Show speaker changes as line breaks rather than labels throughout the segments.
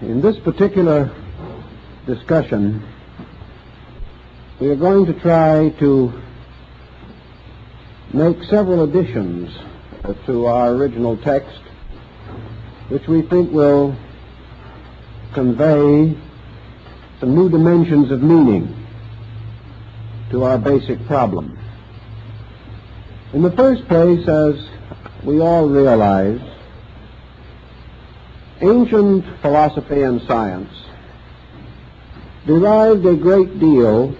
In this particular discussion, we are going to try to make several additions to our original text, which we think will convey some new dimensions of meaning to our basic problem. In the first place, as we all realize, ancient philosophy and science derived a great deal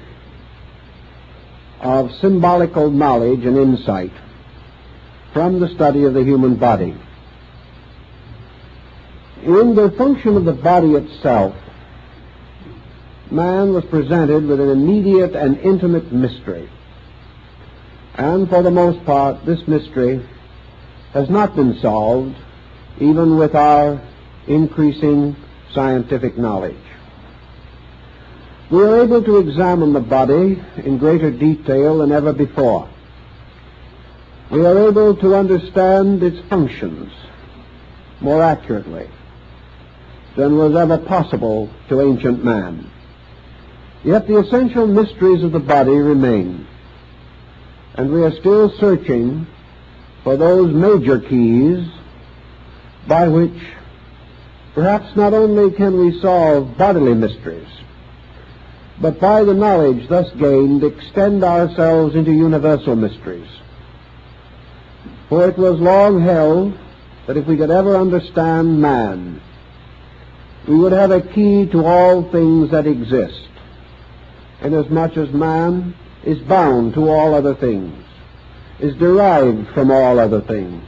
of symbolical knowledge and insight from the study of the human body. In the function of the body itself, man was presented with an immediate and intimate mystery. And for the most part, this mystery has not been solved, even with our increasing scientific knowledge. We are able to examine the body in greater detail than ever before. We are able to understand its functions more accurately than was ever possible to ancient man. Yet the essential mysteries of the body remain, and we are still searching for those major keys by which perhaps not only can we solve bodily mysteries, but by the knowledge thus gained extend ourselves into universal mysteries. For it was long held that if we could ever understand man, we would have a key to all things that exist, inasmuch as man is bound to all other things, is derived from all other things,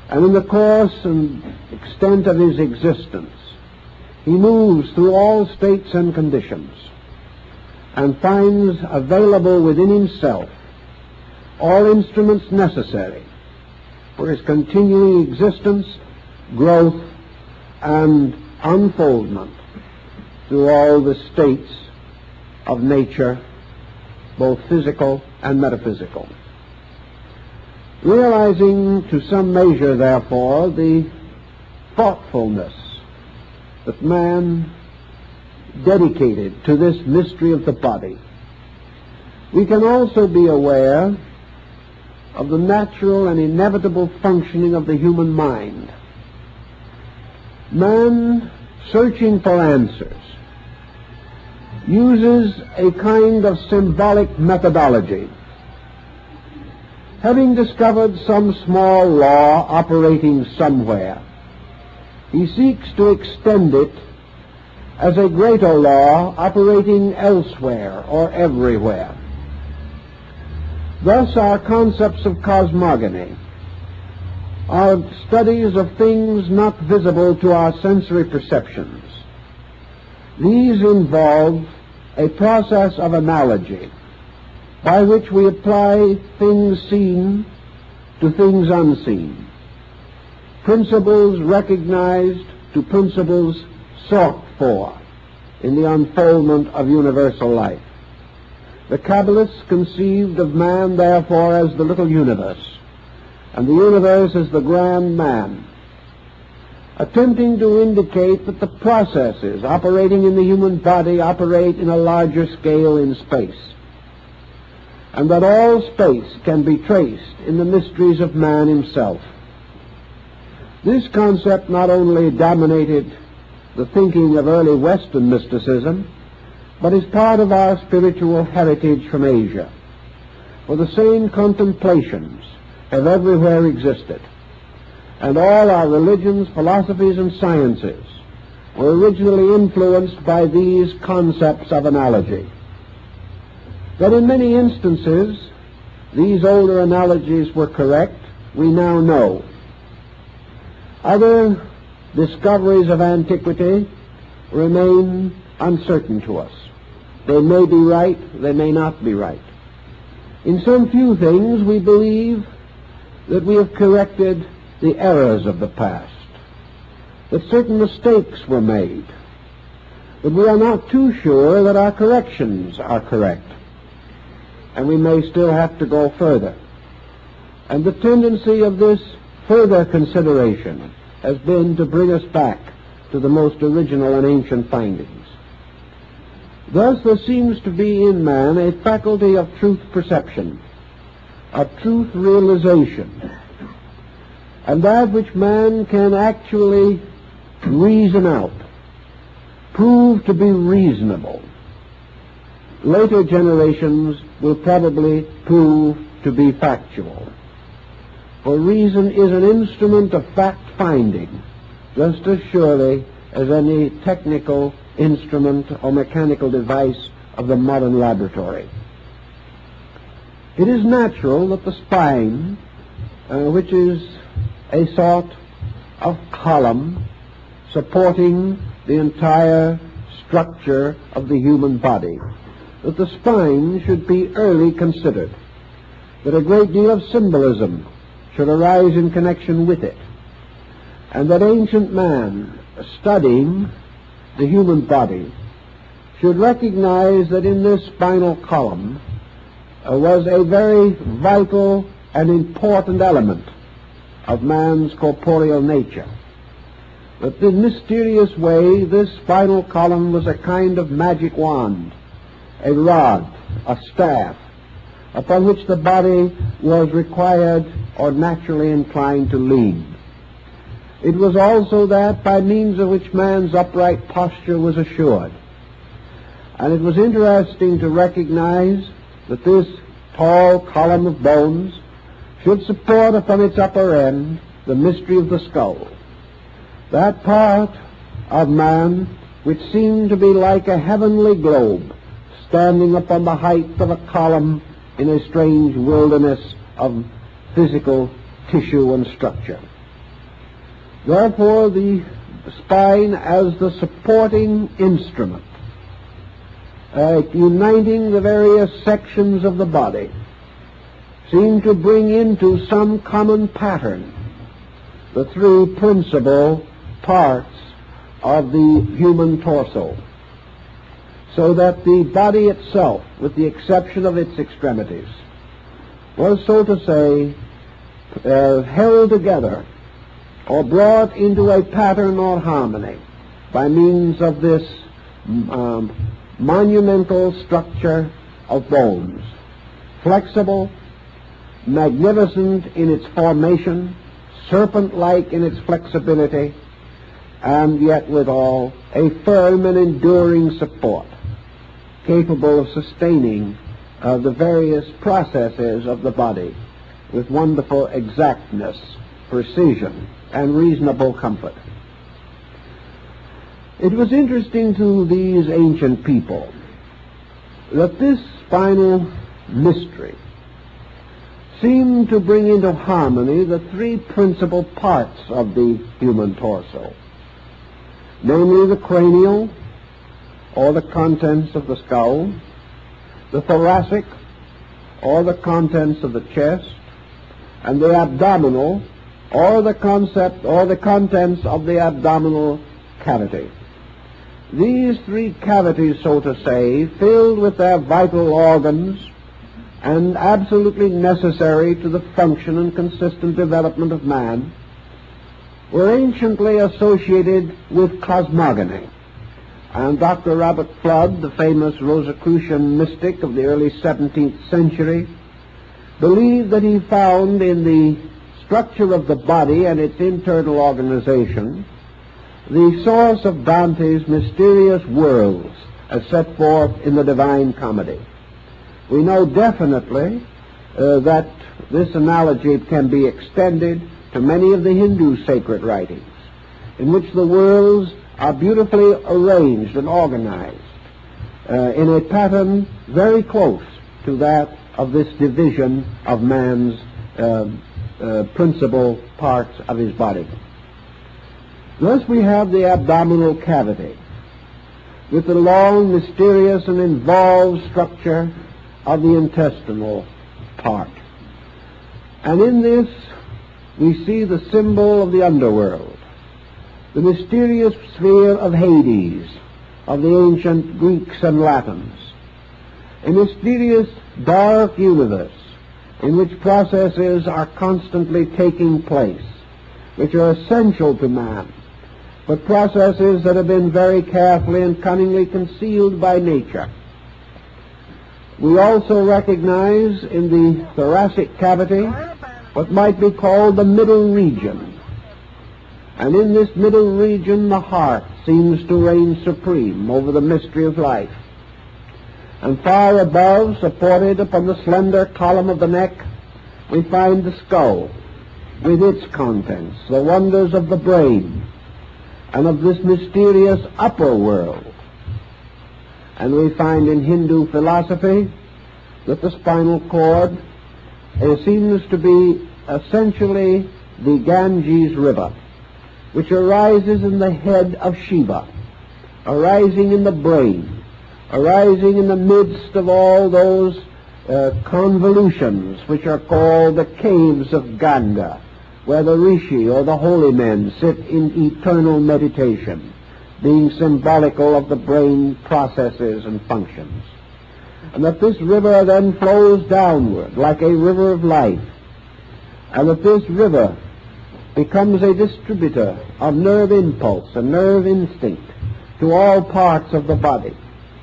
and in the course and extent of his existence, he moves through all states and conditions, and finds available within himself all instruments necessary for his continuing existence, growth, and unfoldment through all the states of nature, both physical and metaphysical. Realizing to some measure, therefore, the thoughtfulness that man dedicated to this mystery of the body, we can also be aware of the natural and inevitable functioning of the human mind. Man, searching for answers, uses a kind of symbolic methodology. Having discovered some small law operating somewhere, he seeks to extend it as a greater law operating elsewhere or everywhere. Thus our concepts of cosmogony are studies of things not visible to our sensory perceptions. These involve a process of analogy by which we apply things seen to things unseen, principles recognized to principles sought for in the unfoldment of universal life. The Kabbalists conceived of man, therefore, as the little universe, and the universe as the grand man, attempting to indicate that the processes operating in the human body operate in a larger scale in space, and that all space can be traced in the mysteries of man himself. This concept not only dominated the thinking of early Western mysticism, but is part of our spiritual heritage from Asia. For the same contemplations have everywhere existed, and all our religions, philosophies, and sciences were originally influenced by these concepts of analogy. That in many instances these older analogies were correct, we now know. Other discoveries of antiquity remain uncertain to us. They may be right, they may not be right. In some few things we believe that we have corrected the errors of the past, that certain mistakes were made, but we are not too sure that our corrections are correct, and we may still have to go further. And the tendency of this further consideration has been to bring us back to the most original and ancient findings. Thus there seems to be in man a faculty of truth perception, of truth realization, and that which man can actually reason out, prove to be reasonable. Later generations will probably prove to be factual. For reason is an instrument of fact-finding, just as surely as any technical instrument or mechanical device of the modern laboratory. It is natural that the spine, which is a sort of column supporting the entire structure of the human body, that the spine should be early considered, that a great deal of symbolism should arise in connection with it, and that ancient man, studying the human body, should recognize that in this spinal column was a very vital and important element of man's corporeal nature. That in mysterious way this spinal column was a kind of magic wand, a rod, a staff, upon which the body was required or naturally inclined to lean. It was also that by means of which man's upright posture was assured. And it was interesting to recognize that this tall column of bones should support upon its upper end the mystery of the skull, that part of man which seemed to be like a heavenly globe standing upon the height of a column in a strange wilderness of physical tissue and structure. Therefore, the spine as the supporting instrument, uniting the various sections of the body, seemed to bring into some common pattern the three principal parts of the human torso, so that the body itself, with the exception of its extremities, was, so to say, held together or brought into a pattern or harmony by means of this monumental structure of bones, flexible, magnificent in its formation, serpent-like in its flexibility, and yet withal a firm and enduring support, capable of sustaining the various processes of the body with wonderful exactness, precision, and reasonable comfort. It was interesting to these ancient people that this spinal mystery seemed to bring into harmony the three principal parts of the human torso, namely the cranial, or the contents of the skull, the thoracic, or the contents of the chest, and the abdominal, or the contents of the abdominal cavity. These three cavities, so to say, filled with their vital organs and absolutely necessary to the function and consistent development of man, were anciently associated with cosmogony. And Dr. Robert Flood, the famous Rosicrucian mystic of the early 17th century, believed that he found in the structure of the body and its internal organization the source of Dante's mysterious worlds as set forth in the Divine Comedy. We know definitely that this analogy can be extended to many of the Hindu sacred writings, in which the worlds are beautifully arranged and organized in a pattern very close to that of this division of man's principal parts of his body. Thus we have the abdominal cavity, with the long, mysterious, and involved structure of the intestinal part. And in this we see the symbol of the underworld, the mysterious sphere of Hades, of the ancient Greeks and Latins, a mysterious dark universe in which processes are constantly taking place, which are essential to man, but processes that have been very carefully and cunningly concealed by nature. We also recognize in the thoracic cavity what might be called the middle region. And in this middle region, the heart seems to reign supreme over the mystery of life. And far above, supported upon the slender column of the neck, we find the skull with its contents, the wonders of the brain and of this mysterious upper world. And we find in Hindu philosophy that the spinal cord seems to be essentially the Ganges River, which arises in the head of Shiva, arising in the brain, arising in the midst of all those convolutions which are called the caves of Ganga, where the rishi or the holy men sit in eternal meditation, being symbolical of the brain processes and functions. And that this river then flows downward like a river of life, and that this river becomes a distributor of nerve impulse and nerve instinct to all parts of the body,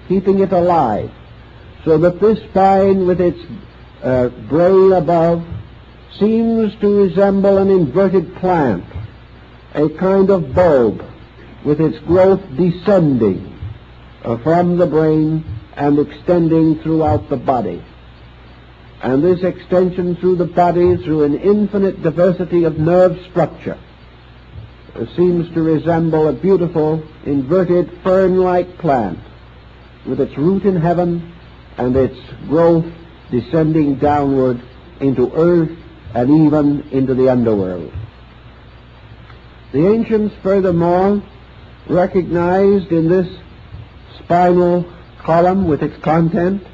keeping it alive, so that this spine with its brain above seems to resemble an inverted plant, a kind of bulb with its growth descending from the brain and extending throughout the body. And this extension through the body, through an infinite diversity of nerve structure, seems to resemble a beautiful inverted fern-like plant with its root in heaven and its growth descending downward into earth and even into the underworld. The ancients furthermore recognized in this spinal column with its content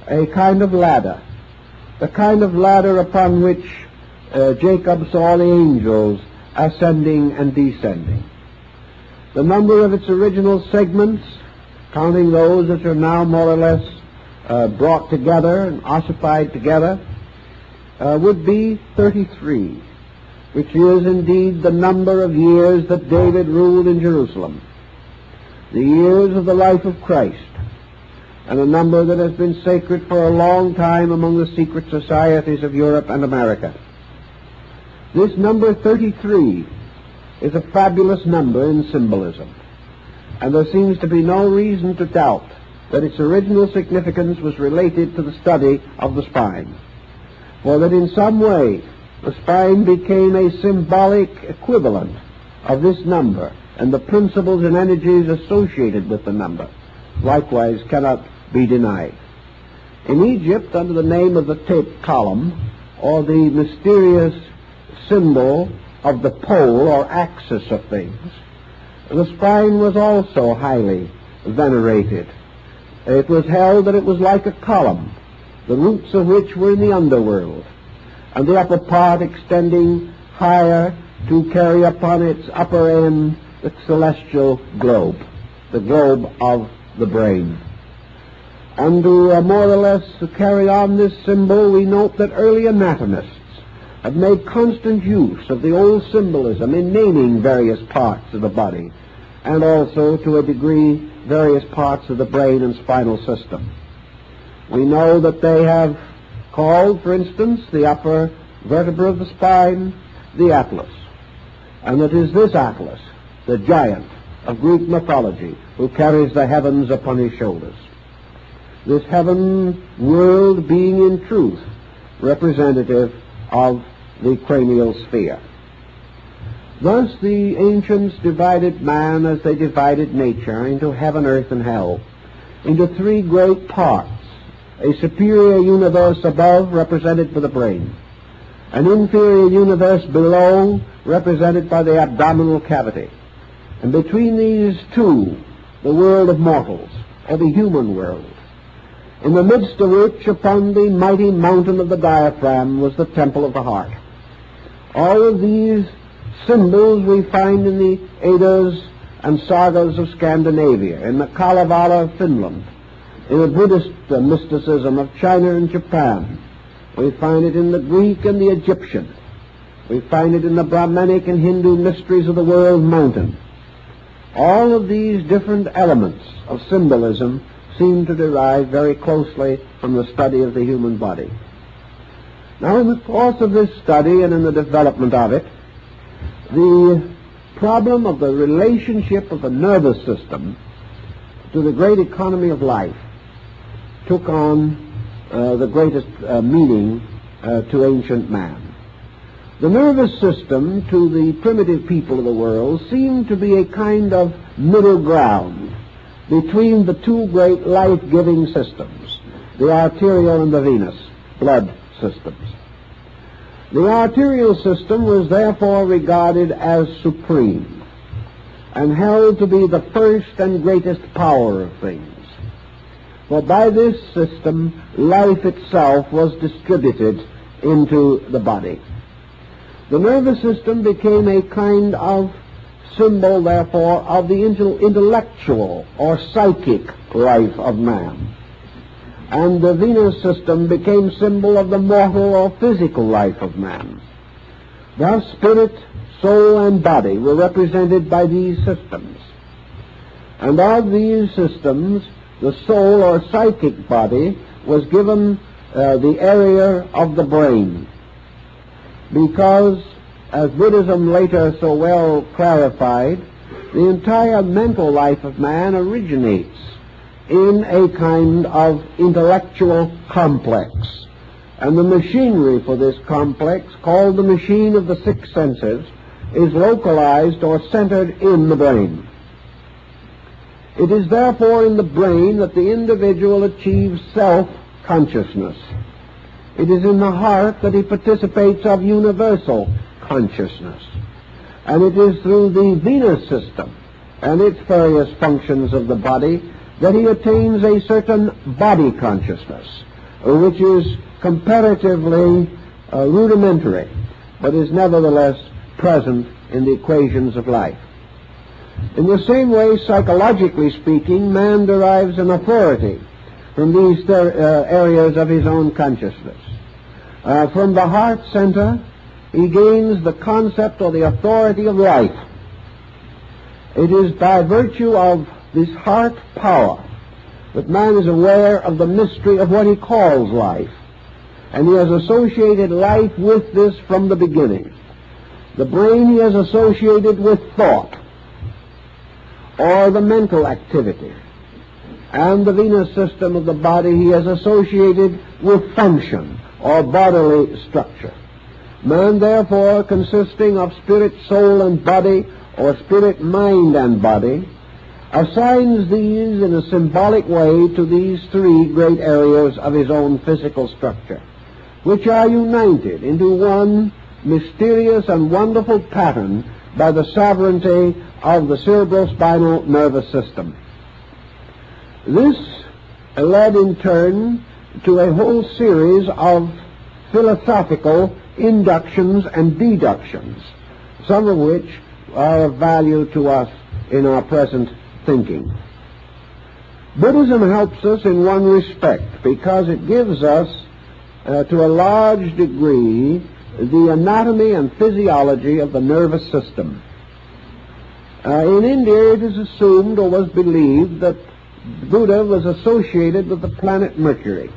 a kind of ladder, the kind of ladder upon which Jacob saw the angels ascending and descending. The number of its original segments, counting those that are now more or less brought together and ossified together, would be 33, which is indeed the number of years that David ruled in Jerusalem, the years of the life of Christ, and a number that has been sacred for a long time among the secret societies of Europe and America. This number 33 is a fabulous number in symbolism, and there seems to be no reason to doubt that its original significance was related to the study of the spine, for that in some way the spine became a symbolic equivalent of this number, and the principles and energies associated with the number likewise cannot be denied. In Egypt, under the name of the tape column, or the mysterious symbol of the pole or axis of things, the spine was also highly venerated. It was held that it was like a column, the roots of which were in the underworld, and the upper part extending higher to carry upon its upper end the celestial globe, the globe of the brain. And to more or less carry on this symbol, we note that early anatomists have made constant use of the old symbolism in naming various parts of the body, and also, to a degree, various parts of the brain and spinal system. We know that they have called, for instance, the upper vertebra of the spine the Atlas, and it is this Atlas, the giant of Greek mythology, who carries the heavens upon his shoulders. This heaven world being in truth representative of the cranial sphere. Thus the ancients divided man as they divided nature into heaven, earth, and hell, into three great parts: a superior universe above, represented by the brain; an inferior universe below, represented by the abdominal cavity; and between these two, the world of mortals, or the human world, in the midst of which, upon the mighty mountain of the diaphragm, was the temple of the heart. All of these symbols we find in the Eddas and sagas of Scandinavia, in the Kalevala of Finland, in the Buddhist mysticism of China and Japan. We find it in the Greek and the Egyptian. We find it in the Brahmanic and Hindu mysteries of the world mountain. All of these different elements of symbolism seem to derive very closely from the study of the human body. Now, in the course of this study and in the development of it, the problem of the relationship of the nervous system to the great economy of life took on the greatest meaning to ancient man. The nervous system to the primitive people of the world seemed to be a kind of middle ground between the two great life-giving systems, the arterial and the venous blood systems. The arterial system was therefore regarded as supreme and held to be the first and greatest power of things. For by this system, life itself was distributed into the body. The nervous system became a kind of symbol, therefore, of the intellectual or psychic life of man. And the venous system became symbol of the mortal or physical life of man. Thus, spirit, soul, and body were represented by these systems. And of these systems, the soul or psychic body was given the area of the brain, because, as Buddhism later so well clarified, the entire mental life of man originates in a kind of intellectual complex. And the machinery for this complex, called the machine of the six senses, is localized or centered in the brain. It is therefore in the brain that the individual achieves self-consciousness. It is in the heart that he participates of universal consciousness. And it is through the venous system and its various functions of the body that he attains a certain body consciousness, which is comparatively rudimentary, but is nevertheless present in the equations of life. In the same way, psychologically speaking, man derives an authority from these areas of his own consciousness. From the heart center, he gains the concept or the authority of life. It is by virtue of this heart power that man is aware of the mystery of what he calls life, and he has associated life with this from the beginning. The brain he has associated with thought, or the mental activity, and the venous system of the body he has associated with function, or bodily structure. Man, therefore, consisting of spirit, soul, and body, or spirit, mind, and body, assigns these in a symbolic way to these three great areas of his own physical structure, which are united into one mysterious and wonderful pattern by the sovereignty of the cerebrospinal nervous system. This led in turn to a whole series of philosophical inductions and deductions, some of which are of value to us in our present thinking. Buddhism helps us in one respect, because it gives us, to a large degree, the anatomy and physiology of the nervous system. In India, it is assumed or was believed that Buddha was associated with the planet Mercury.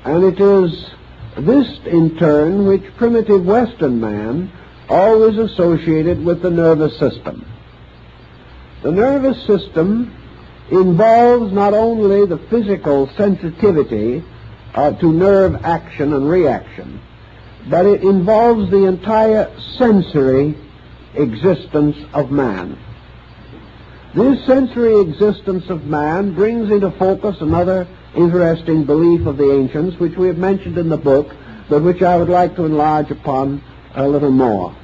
And it is this, in turn, which primitive Western man always associated with the nervous system. The nervous system involves not only the physical sensitivity to nerve action and reaction, but it involves the entire sensory existence of man. This sensory existence of man brings into focus another interesting belief of the ancients, which we have mentioned in the book, but which I would like to enlarge upon a little more.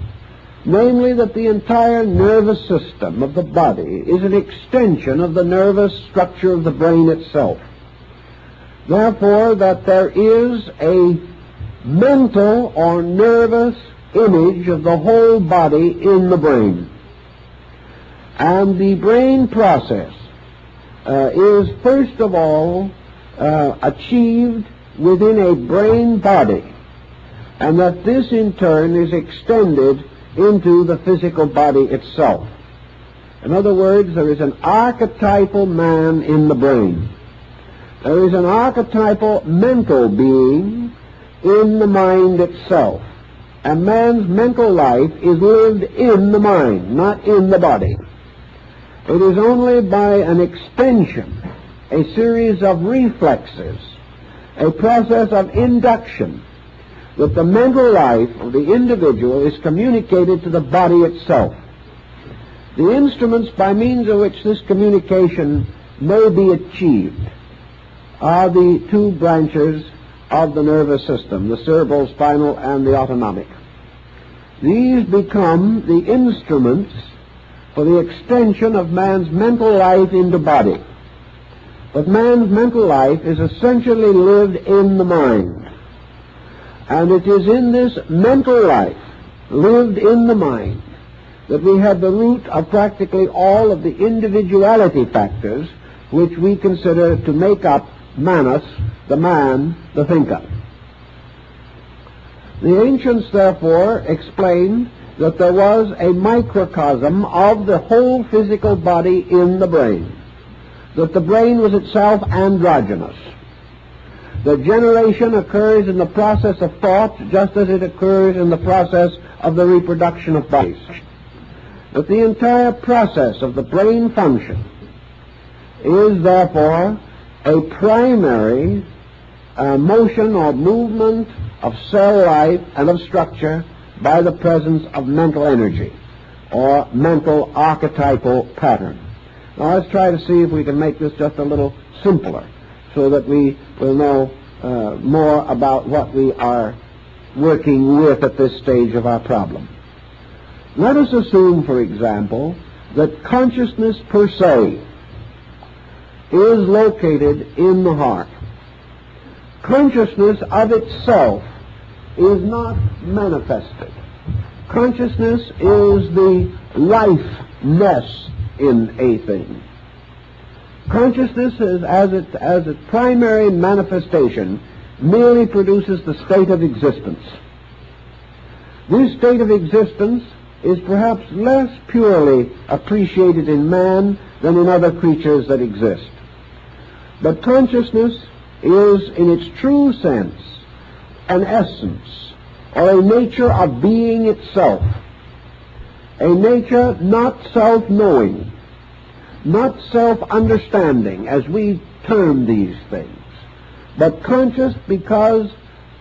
Namely, that the entire nervous system of the body is an extension of the nervous structure of the brain itself. Therefore, that there is a mental or nervous image of the whole body in the brain. And the brain process is first of all achieved within a brain body, and that this in turn is extended into the physical body itself. In other words, there is an archetypal man in the brain. There is an archetypal mental being in the mind itself. And man's mental life is lived in the mind, not in the body. It is only by an extension, a series of reflexes, a process of induction, that the mental life of the individual is communicated to the body itself. The instruments by means of which this communication may be achieved are the two branches of the nervous system, the cerebral, spinal, and the autonomic. These become the instruments for the extension of man's mental life into body. But man's mental life is essentially lived in the mind. And it is in this mental life, lived in the mind, that we have the root of practically all of the individuality factors which we consider to make up Manas, the man, the thinker. The ancients, therefore, explained that there was a microcosm of the whole physical body in the brain, that the brain was itself androgynous. The generation occurs in the process of thought just as it occurs in the process of the reproduction of bodies. That the entire process of the brain function is therefore a primary motion or movement of cell life and of structure by the presence of mental energy or mental archetypal pattern. Now let's try to see if we can make this just a little simpler so that we will know more about what we are working with at this stage of our problem. Let us assume, for example, that consciousness per se is located in the heart. Consciousness of itself is not manifested. Consciousness is the lifeness in a thing. Consciousness as its primary manifestation merely produces the state of existence. This state of existence is perhaps less purely appreciated in man than in other creatures that exist. But consciousness is, in its true sense, an essence or a nature of being itself, a nature not self-knowing, not self-understanding, as we term these things, but conscious because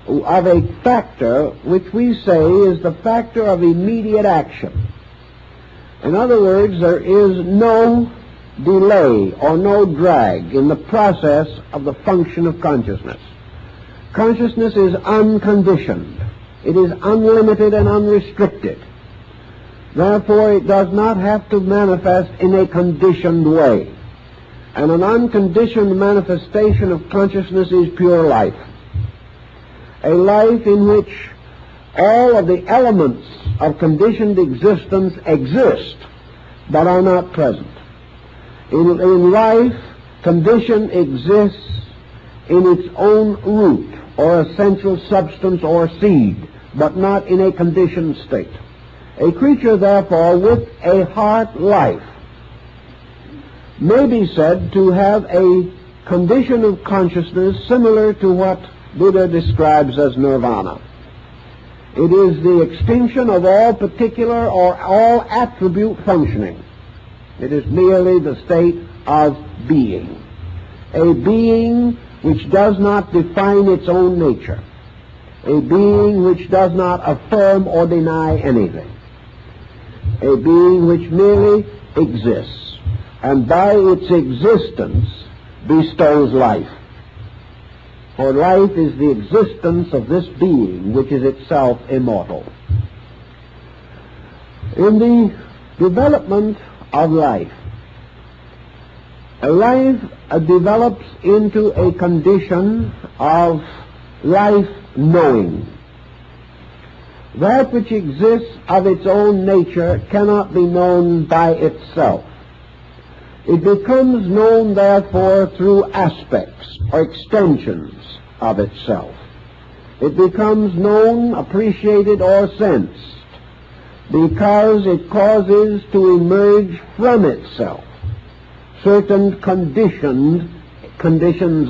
of a factor which we say is the factor of immediate action. In other words, there is no delay or no drag in the process of the function of consciousness. Consciousness is unconditioned. It is unlimited and unrestricted. Therefore, it does not have to manifest in a conditioned way. And an unconditioned manifestation of consciousness is pure life. A life in which all of the elements of conditioned existence exist, but are not present. In life, condition exists in its own root, or essential substance or seed, but not in a conditioned state. A creature, therefore, with a heart life may be said to have a condition of consciousness similar to what Buddha describes as nirvana. It is the extinction of all particular or all attribute functioning. It is merely the state of being. A being which does not define its own nature. A being which does not affirm or deny anything. A being which merely exists, and by its existence bestows life. For life is the existence of this being which is itself immortal. In the development of life, a life develops into a condition of life knowing. That which exists of its own nature cannot be known by itself. It becomes known, therefore, through aspects or extensions of itself. It becomes known, appreciated, or sensed because it causes to emerge from itself certain conditions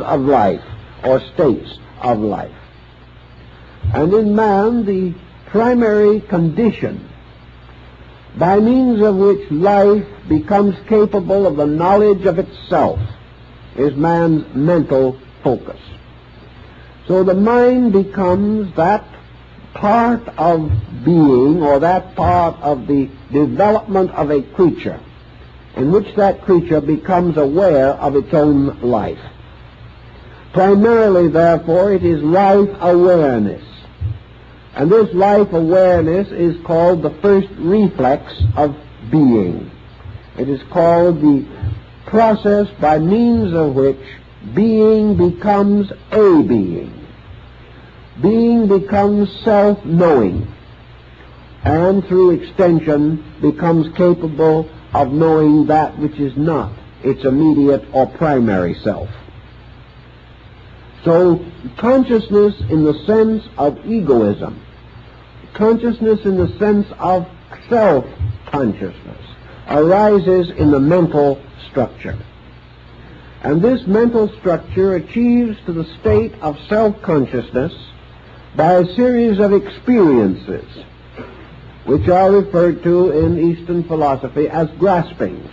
of life or states of life. And in man, the primary condition by means of which life becomes capable of the knowledge of itself is man's mental focus. So the mind becomes that part of being, or that part of the development of a creature in which that creature becomes aware of its own life. Primarily, therefore, it is life awareness. And this life awareness is called the first reflex of being. It is called the process by means of which being becomes a being. Being becomes self-knowing, and through extension becomes capable of knowing that which is not its immediate or primary self. So consciousness in the sense of egoism, consciousness in the sense of self-consciousness, arises in the mental structure. And this mental structure achieves to the state of self-consciousness by a series of experiences, which are referred to in Eastern philosophy as graspings,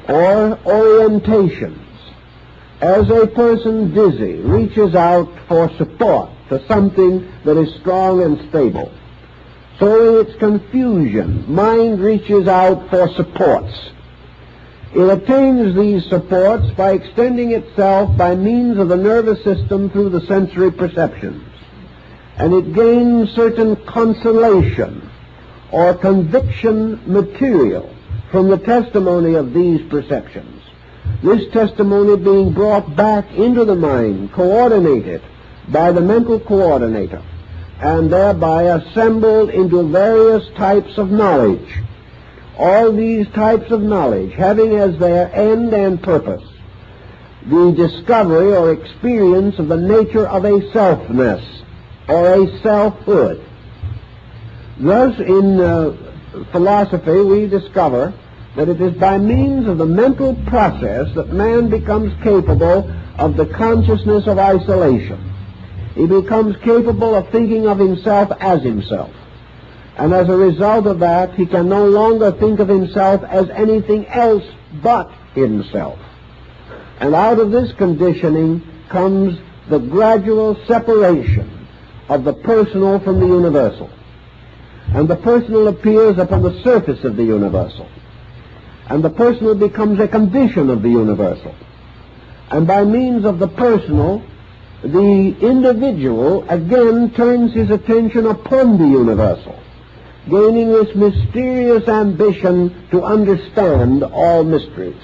or orientations. As a person dizzy reaches out for support to something that is strong and stable, so in its confusion, mind reaches out for supports. It attains these supports by extending itself by means of the nervous system through the sensory perceptions. And it gains certain consolation or conviction material from the testimony of these perceptions. This testimony being brought back into the mind, coordinated by the mental coordinator, and thereby assembled into various types of knowledge. All these types of knowledge having as their end and purpose the discovery or experience of the nature of a selfness or a selfhood. Thus, in philosophy, we discover that it is by means of the mental process that man becomes capable of the consciousness of isolation. He becomes capable of thinking of himself as himself. And as a result of that, he can no longer think of himself as anything else but himself. And out of this conditioning comes the gradual separation of the personal from the universal. And the personal appears upon the surface of the universal. And the personal becomes a condition of the universal. And by means of the personal, the individual again turns his attention upon the universal, gaining this mysterious ambition to understand all mysteries,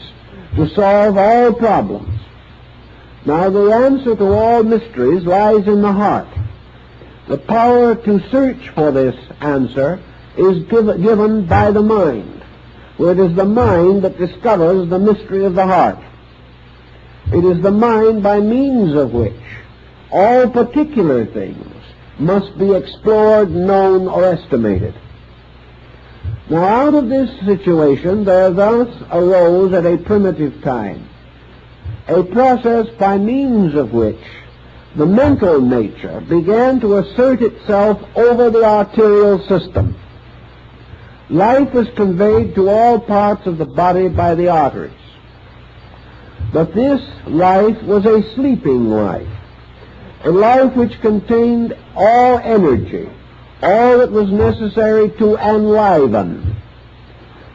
to solve all problems. Now, the answer to all mysteries lies in the heart. The power to search for this answer is given by the mind, where it is the mind that discovers the mystery of the heart. It is the mind by means of which all particular things must be explored, known, or estimated. Now, out of this situation, there thus arose at a primitive time a process by means of which the mental nature began to assert itself over the arterial system. Life was conveyed to all parts of the body by the arteries. But this life was a sleeping life, a life which contained all energy, all that was necessary to enliven.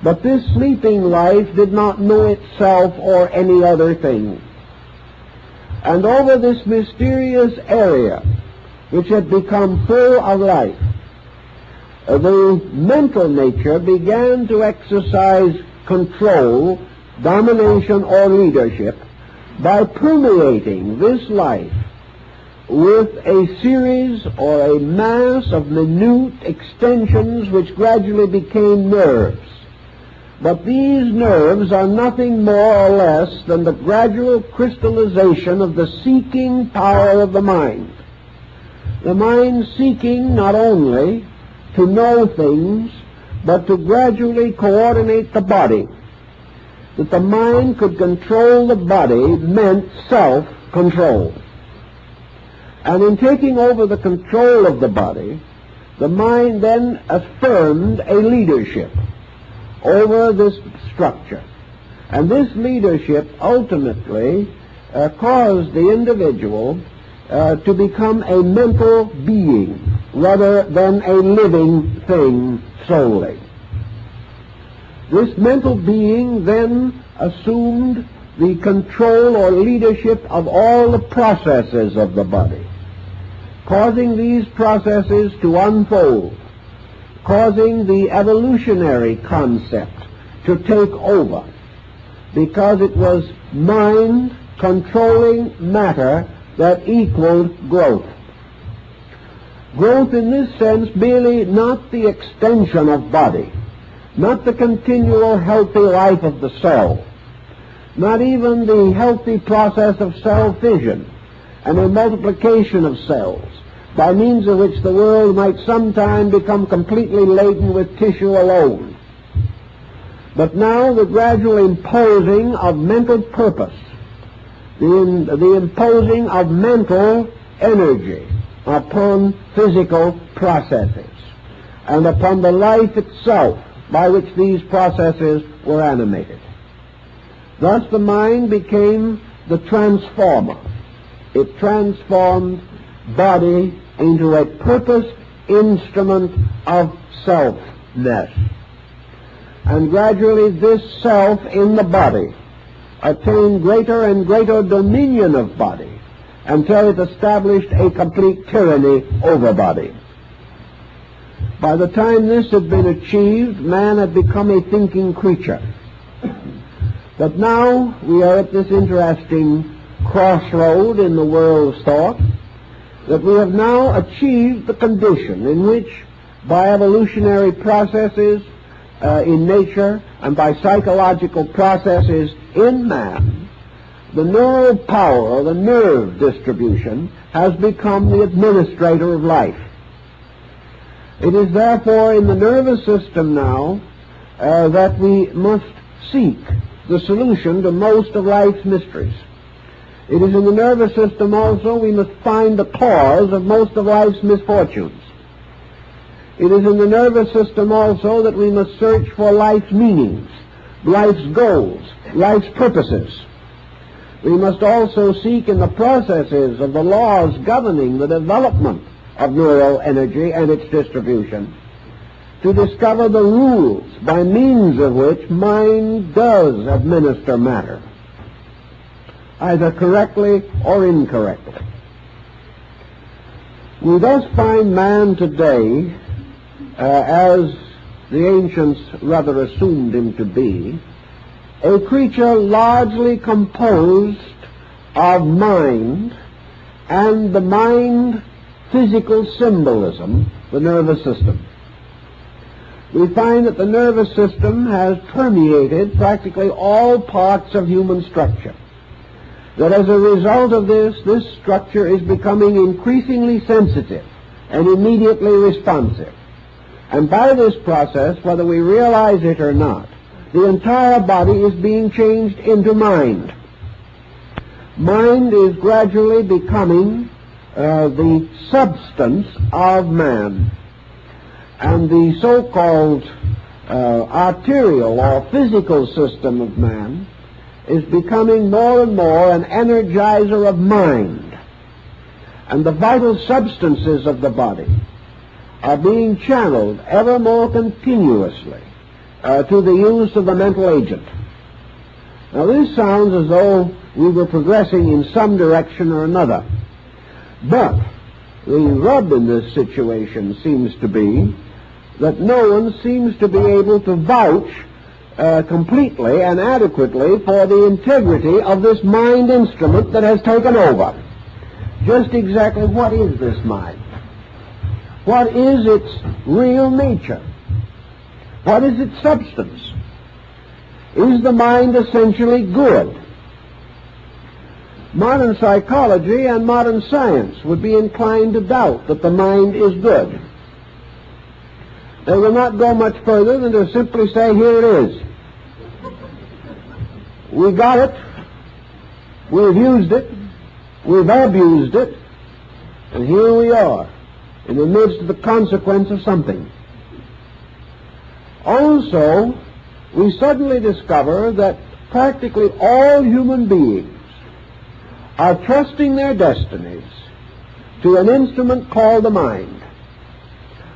But this sleeping life did not know itself or any other thing. And over this mysterious area, which had become full of life, the mental nature began to exercise control, domination, or leadership by permeating this life with a series or a mass of minute extensions which gradually became nerves. But these nerves are nothing more or less than the gradual crystallization of the seeking power of the mind. The mind seeking not only to know things, but to gradually coordinate the body. That the mind could control the body meant self-control. And in taking over the control of the body, the mind then affirmed a leadership over this structure. And this leadership ultimately caused the individual to become a mental being rather than a living thing solely. This mental being then assumed the control or leadership of all the processes of the body, causing these processes to unfold, causing the evolutionary concept to take over, because it was mind controlling matter that equaled growth. Growth in this sense merely not the extension of body, not the continual healthy life of the cell, not even the healthy process of cell fission and a multiplication of cells, by means of which the world might sometime become completely laden with tissue alone. But now the gradual imposing of mental purpose, the imposing of mental energy upon physical processes and upon the life itself by which these processes were animated. Thus the mind became the transformer. It transformed body into a purposed instrument of selfness. And gradually this self in the body attained greater and greater dominion of body until it established a complete tyranny over body. By the time this had been achieved, man had become a thinking creature. But now we are at this interesting crossroad in the world's thought, that we have now achieved the condition in which, by evolutionary processes in nature and by psychological processes in man, the neural power or the nerve distribution has become the administrator of life. It is therefore in the nervous system now that we must seek the solution to most of life's mysteries. It is in the nervous system also we must find the cause of most of life's misfortunes. It is in the nervous system also that we must search for life's meanings, life's goals, life's purposes. We must also seek in the processes of the laws governing the development of neural energy and its distribution to discover the rules by means of which mind does administer matter, either correctly or incorrectly. We thus find man today, as the ancients rather assumed him to be, a creature largely composed of mind and the mind physical symbolism, the nervous system. We find that the nervous system has permeated practically all parts of human structure. That as a result of this structure is becoming increasingly sensitive and immediately responsive. And by this process, whether we realize it or not, the entire body is being changed into mind. Mind is gradually becoming the substance of man. And the so-called arterial or physical system of man is becoming more and more an energizer of mind. And the vital substances of the body are being channeled ever more continuously to the use of the mental agent. Now this sounds as though we were progressing in some direction or another. But the rub in this situation seems to be that no one seems to be able to vouch completely and adequately for the integrity of this mind instrument that has taken over. Just exactly what is this mind? What is its real nature? What is its substance? Is the mind essentially good? Modern psychology and modern science would be inclined to doubt that the mind is good. They will not go much further than to simply say, here it is. We got it, we've used it, we've abused it, and here we are, in the midst of the consequence of something. Also, we suddenly discover that practically all human beings are trusting their destinies to an instrument called the mind,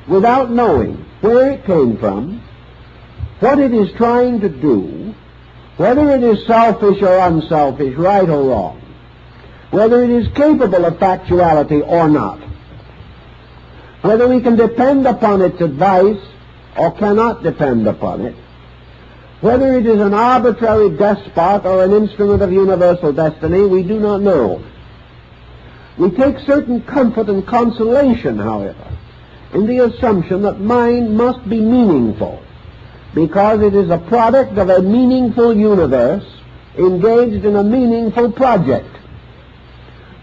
without knowing where it came from, what it is trying to do, whether it is selfish or unselfish, right or wrong, whether it is capable of factuality or not, whether we can depend upon its advice or cannot depend upon it, whether it is an arbitrary despot or an instrument of universal destiny, we do not know. We take certain comfort and consolation, however, in the assumption that mind must be meaningful, because it is a product of a meaningful universe engaged in a meaningful project.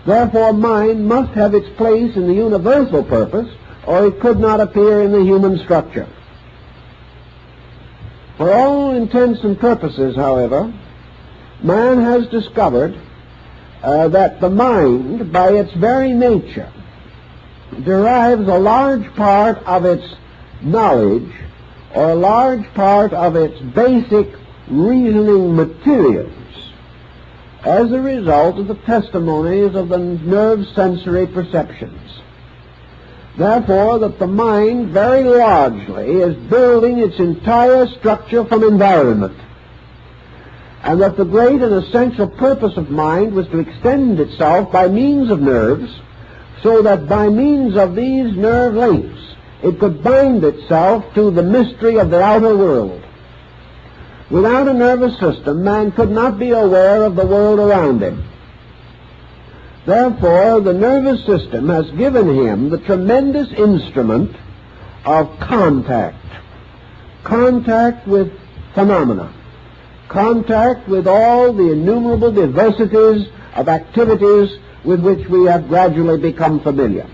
Therefore, mind must have its place in the universal purpose, or it could not appear in the human structure. For all intents and purposes, however, man has discovered that the mind, by its very nature, derives a large part of its knowledge or a large part of its basic reasoning materials as a result of the testimonies of the nerve sensory perceptions. Therefore, that the mind very largely is building its entire structure from environment, and that the great and essential purpose of mind was to extend itself by means of nerves, so that by means of these nerve links it could bind itself to the mystery of the outer world. Without a nervous system, man could not be aware of the world around him. Therefore, the nervous system has given him the tremendous instrument of contact with phenomena, contact with all the innumerable diversities of activities with which we have gradually become familiar.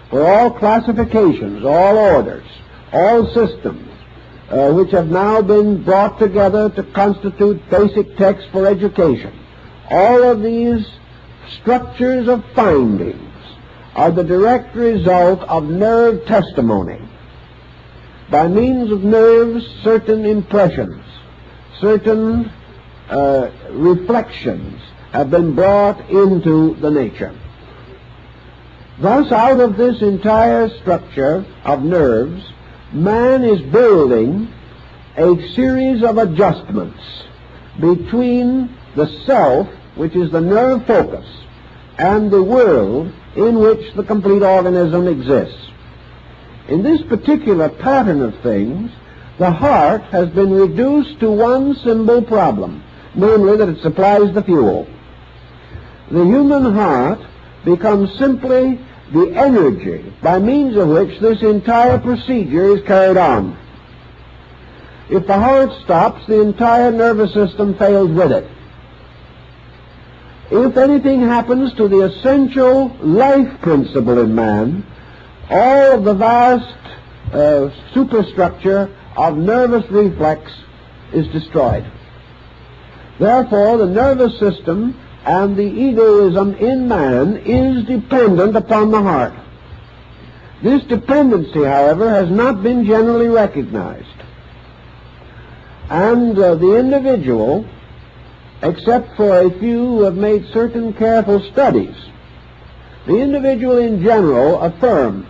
For all classifications, all orders, all systems, which have now been brought together to constitute basic texts for education, all of these structures of findings are the direct result of nerve testimony. By means of nerves, certain impressions, certain reflections have been brought into the nature. Thus, out of this entire structure of nerves, man is building a series of adjustments between the self, which is the nerve focus, and the world in which the complete organism exists. In this particular pattern of things, the heart has been reduced to one simple problem, namely that it supplies the fuel. The human heart becomes simply the energy by means of which this entire procedure is carried on. If the heart stops, the entire nervous system fails with it. If anything happens to the essential life principle in man, all of the vast superstructure of nervous reflex is destroyed. Therefore, the nervous system and the egoism in man is dependent upon the heart. This dependency, however, has not been generally recognized. And the individual, except for a few who have made certain careful studies, the individual in general affirms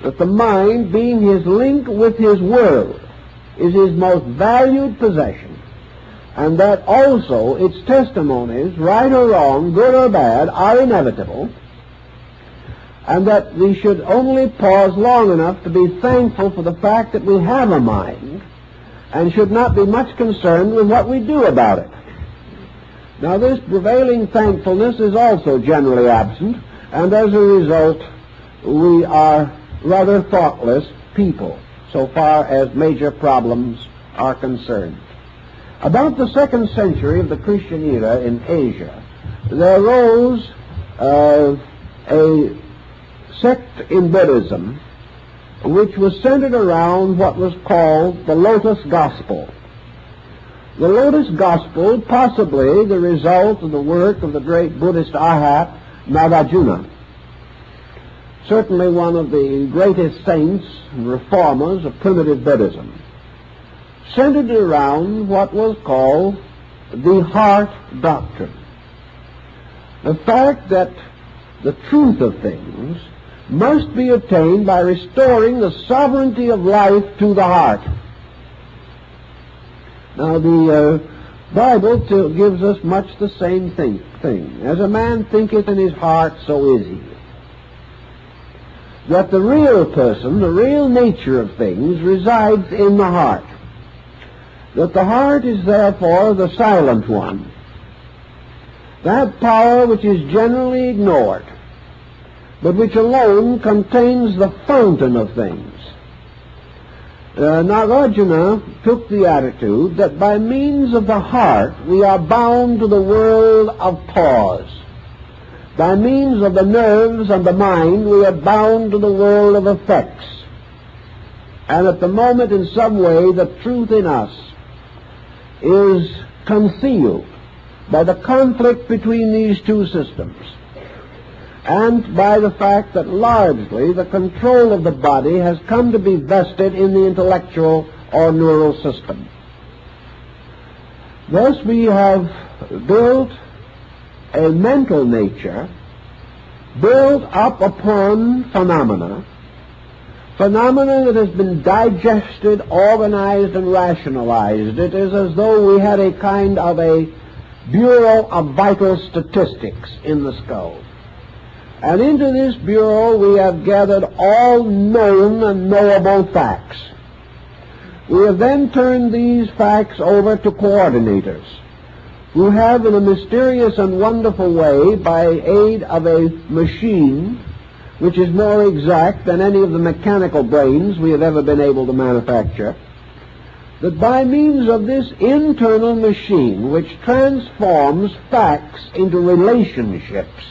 that the mind, being his link with his world, is his most valued possession, and that also its testimonies, right or wrong, good or bad, are inevitable, and that we should only pause long enough to be thankful for the fact that we have a mind, and should not be much concerned with what we do about it. Now, this prevailing thankfulness is also generally absent, and as a result, we are rather thoughtless people, so far as major problems are concerned. About the 2nd century of the Christian era in Asia, there arose a sect in Buddhism which was centered around what was called the Lotus Gospel. The Lotus Gospel, possibly the result of the work of the great Buddhist Arhat Nagarjuna, certainly one of the greatest saints and reformers of primitive Buddhism, centered around what was called the heart doctrine. The fact that the truth of things must be attained by restoring the sovereignty of life to the heart. Now, the Bible gives us much the same thing. As a man thinketh in his heart, so is he. That the real person, the real nature of things, resides in the heart. That the heart is therefore the silent one. That power which is generally ignored, but which alone contains the fountain of things. Nagarjuna took the attitude that by means of the heart we are bound to the world of cause. By means of the nerves and the mind we are bound to the world of effects. And at the moment, in some way, the truth in us is concealed by the conflict between these two systems, and by the fact that largely the control of the body has come to be vested in the intellectual or neural system. Thus we have built a mental nature built up upon phenomena that has been digested, organized, and rationalized. It is as though we had a kind of a Bureau of Vital Statistics in the skull. And into this bureau we have gathered all known and knowable facts. We have then turned these facts over to coordinators, who have in a mysterious and wonderful way, by aid of a machine which is more exact than any of the mechanical brains we have ever been able to manufacture, that by means of this internal machine which transforms facts into relationships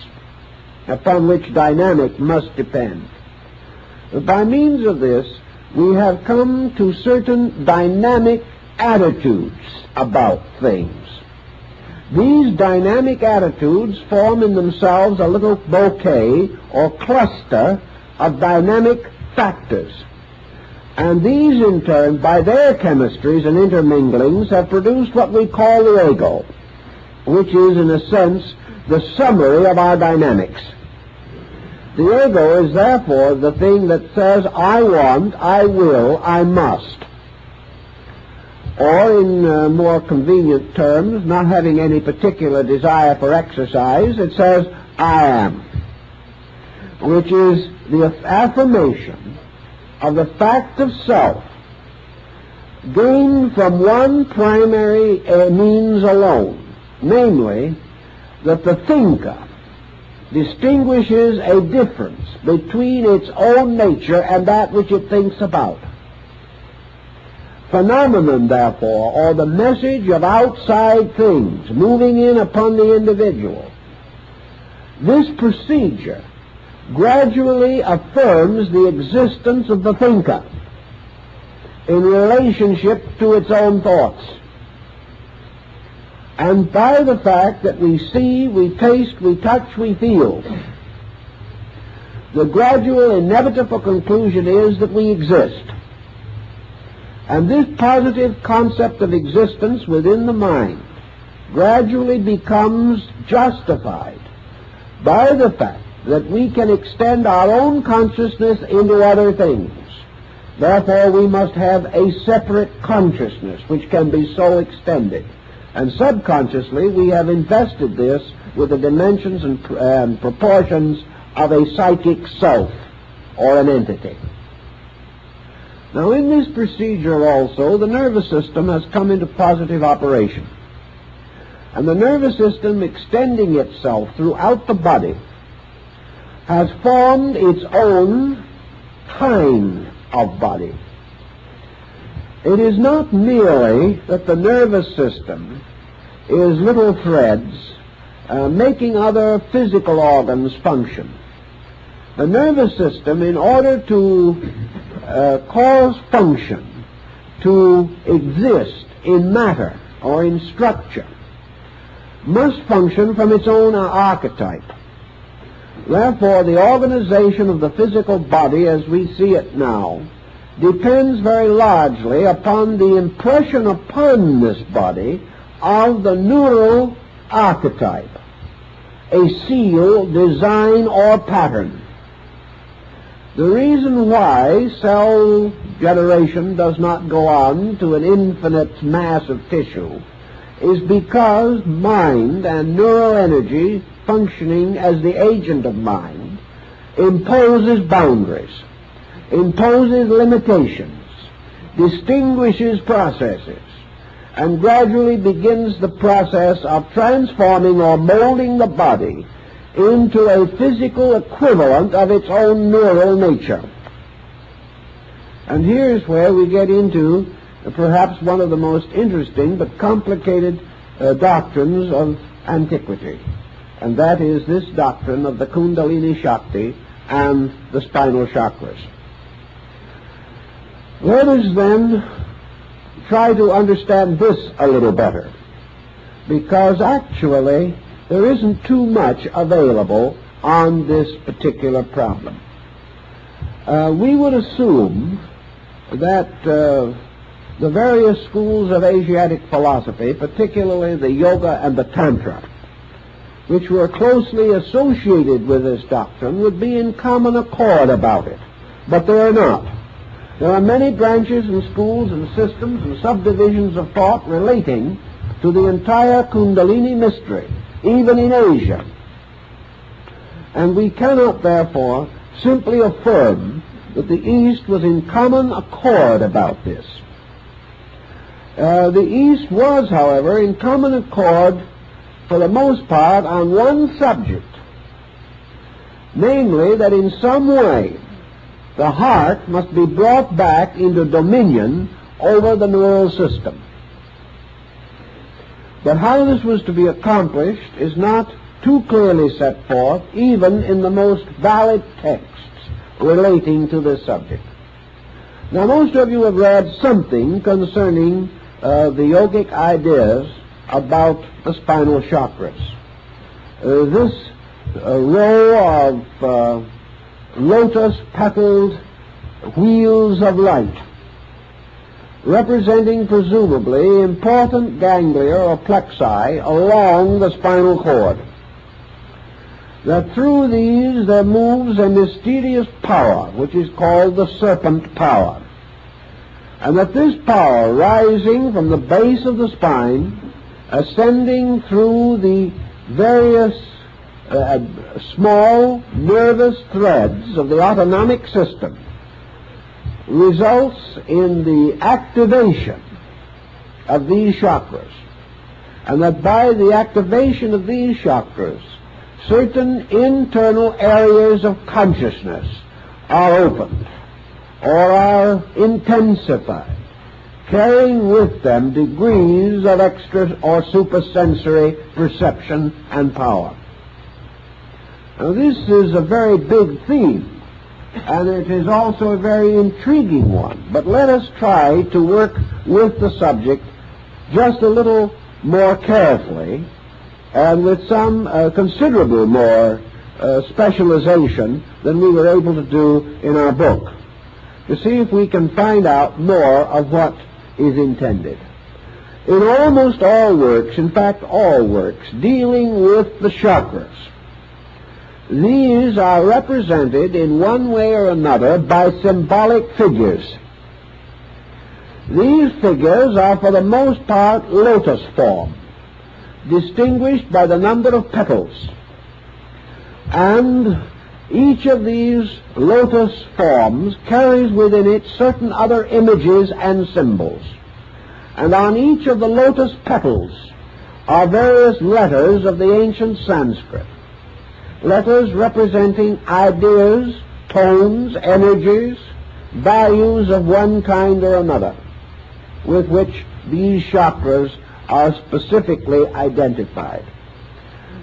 upon which dynamic must depend, by means of this we have come to certain dynamic attitudes about things. These dynamic attitudes form in themselves a little bouquet or cluster of dynamic factors. And these, in turn, by their chemistries and interminglings, have produced what we call the ego, which is, in a sense, the summary of our dynamics. The ego is, therefore, the thing that says, I want, I will, I must. Or, in more convenient terms, not having any particular desire for exercise, it says, I am, which is the affirmation of the fact of self, gained from one primary means alone, namely, that the thinker distinguishes a difference between its own nature and that which it thinks about. Phenomenon, therefore, or the message of outside things moving in upon the individual, this procedure gradually affirms the existence of the thinker in relationship to its own thoughts. And by the fact that we see, we taste, we touch, we feel, the gradual inevitable conclusion is that we exist. And this positive concept of existence within the mind gradually becomes justified by the fact that we can extend our own consciousness into other things. Therefore, we must have a separate consciousness which can be so extended. And subconsciously, we have invested this with the dimensions and proportions of a psychic self or an entity. Now, in this procedure also, the nervous system has come into positive operation. And the nervous system, extending itself throughout the body, has formed its own kind of body. It is not merely that the nervous system is little threads making other physical organs function. The nervous system, in order to cause function, to exist in matter or in structure, must function from its own archetype. Therefore, the organization of the physical body as we see it now depends very largely upon the impression upon this body of the neural archetype, a seal, design, or pattern. The reason why cell generation does not go on to an infinite mass of tissue is because mind and neural energy, functioning as the agent of mind, imposes boundaries, imposes limitations, distinguishes processes, and gradually begins the process of transforming or molding the body into a physical equivalent of its own neural nature. And here's where we get into perhaps one of the most interesting but complicated doctrines of antiquity, and that is this doctrine of the Kundalini Shakti and the spinal chakras. Let us then try to understand this a little better, because actually there isn't too much available on this particular problem. We would assume that the various schools of Asiatic philosophy, particularly the Yoga and the Tantra, which were closely associated with this doctrine, would be in common accord about it. But they are not. There are many branches and schools and systems and subdivisions of thought relating to the entire Kundalini mystery, even in Asia. And we cannot, therefore, simply affirm that the East was in common accord about this. The East was, however, in common accord for the most part on one subject, namely that in some way the heart must be brought back into dominion over the neural system. But how this was to be accomplished is not too clearly set forth, even in the most valid texts relating to this subject. Now, most of you have read something concerning the yogic ideas about the spinal chakras. This row of lotus-petaled wheels of light, representing presumably important ganglia or plexi along the spinal cord, that through these there moves a mysterious power which is called the serpent power, and that this power, rising from the base of the spine, ascending through the various small nervous threads of the autonomic system, results in the activation of these chakras, and that by the activation of these chakras, certain internal areas of consciousness are opened or are intensified, carrying with them degrees of extra or supersensory perception and power. Now, this is a very big theme, and it is also a very intriguing one. But let us try to work with the subject just a little more carefully and with some considerable more specialization than we were able to do in our book, to see if we can find out more of what is intended. In almost all works, in fact all works, dealing with the chakras, these are represented in one way or another by symbolic figures. These figures are for the most part lotus form, distinguished by the number of petals. And each of these lotus forms carries within it certain other images and symbols. And on each of the lotus petals are various letters of the ancient Sanskrit. Letters representing ideas, tones, energies, values of one kind or another, with which these chakras are specifically identified.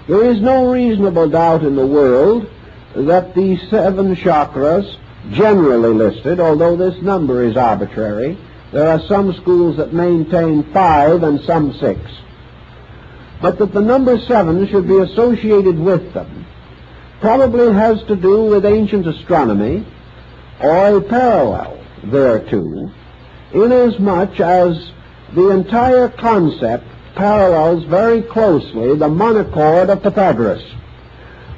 There is no reasonable doubt in the world that the 7 chakras generally listed, although this number is arbitrary, there are some schools that maintain 5 and some 6, but that the number 7 should be associated with them probably has to do with ancient astronomy or a parallel thereto, inasmuch as the entire concept parallels very closely the monochord of Pythagoras,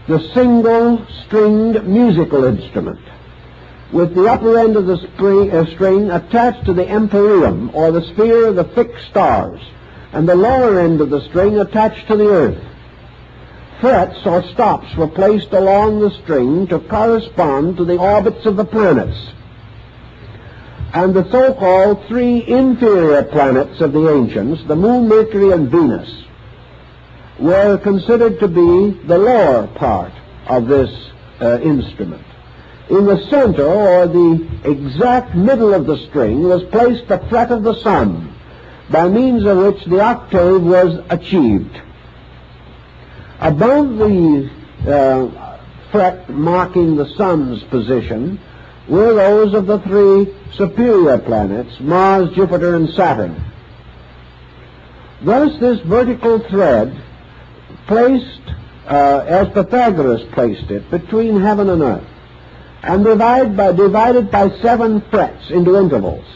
the single-stringed musical instrument, with the upper end of the string attached to the empyrean, or the sphere of the fixed stars, and the lower end of the string attached to the earth. Frets or stops were placed along the string to correspond to the orbits of the planets. And the so-called 3 inferior planets of the ancients, the Moon, Mercury, and Venus, were considered to be the lower part of this instrument. In the center, or the exact middle of the string, was placed the fret of the sun, by means of which the octave was achieved. Above the fret marking the sun's position were those of the 3 superior planets, Mars, Jupiter, and Saturn. Thus this vertical thread placed, as Pythagoras placed it, between heaven and earth, and divided by 7 frets into intervals,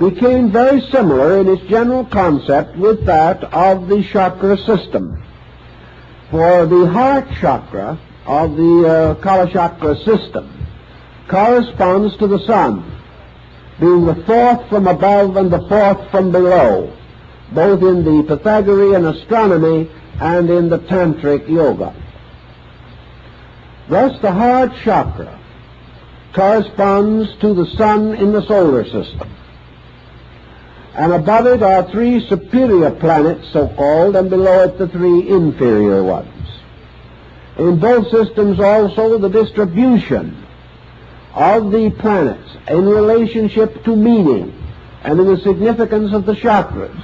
became very similar in its general concept with that of the chakra system. For the heart chakra of the Kala chakra system corresponds to the sun, being the 4th from above and the 4th from below, both in the Pythagorean astronomy and in the Tantric yoga. Thus the heart chakra corresponds to the sun in the solar system, and above it are 3 superior planets, so-called, and below it the 3 inferior ones. In both systems also the distribution of the planets in relationship to meaning and in the significance of the chakras.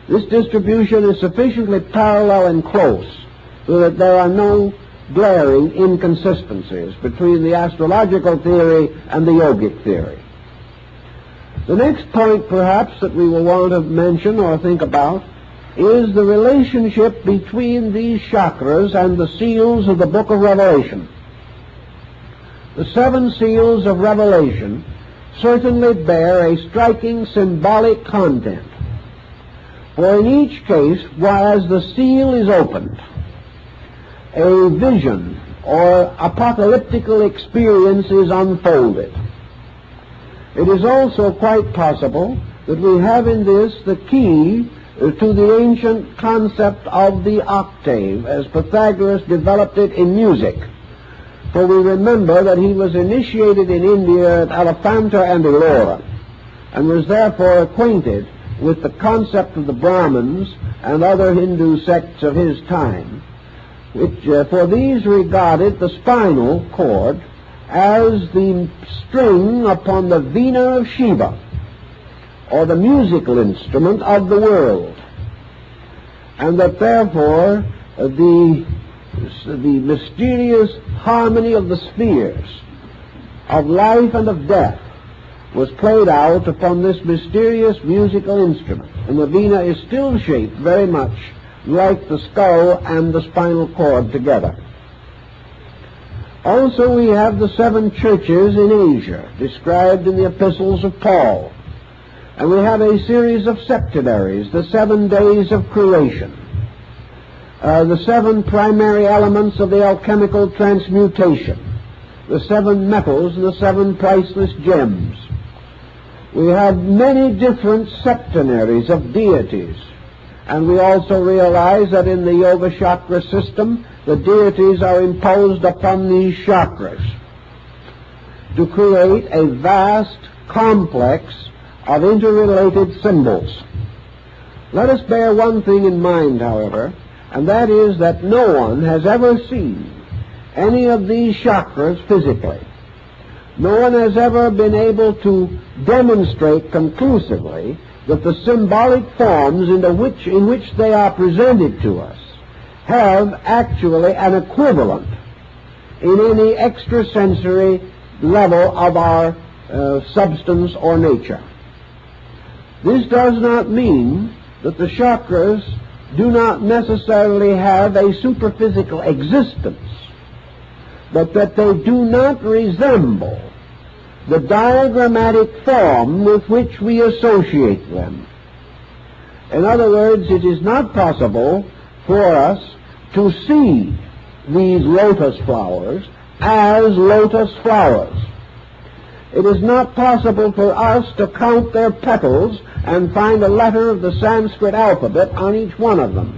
This distribution is sufficiently parallel and close so that there are no glaring inconsistencies between the astrological theory and the yogic theory. The next point, perhaps, that we will want to mention or think about is the relationship between these chakras and the seals of the Book of Revelation. The 7 seals of Revelation certainly bear a striking symbolic content, for in each case, as the seal is opened, a vision or apocalyptical experience is unfolded. It is also quite possible that we have in this the key to the ancient concept of the octave, as Pythagoras developed it in music. For we remember that he was initiated in India at Elephanta and Ellora, and was therefore acquainted with the concept of the Brahmins and other Hindu sects of his time, which for these regarded the spinal cord as the string upon the veena of Shiva, or the musical instrument of the world, and that therefore the mysterious harmony of the spheres of life and of death was played out upon this mysterious musical instrument, and the veena is still shaped very much like the skull and the spinal cord together. Also we have the 7 churches in Asia, described in the epistles of Paul, and we have a series of septenaries, the 7 days of creation, the 7 primary elements of the alchemical transmutation, the 7 metals and the 7 priceless gems. We have many different septenaries of deities, and we also realize that in the Yoga Chakra system, the deities are imposed upon these chakras to create a vast complex of interrelated symbols. Let us bear one thing in mind, however, and that is that no one has ever seen any of these chakras physically. No one has ever been able to demonstrate conclusively that the symbolic forms in which they are presented to us have actually an equivalent in any extrasensory level of our substance or nature. This does not mean that the chakras do not necessarily have a superphysical existence, but that they do not resemble the diagrammatic form with which we associate them. In other words, it is not possible for us to see these lotus flowers as lotus flowers. It is not possible for us to count their petals and find a letter of the Sanskrit alphabet on each one of them.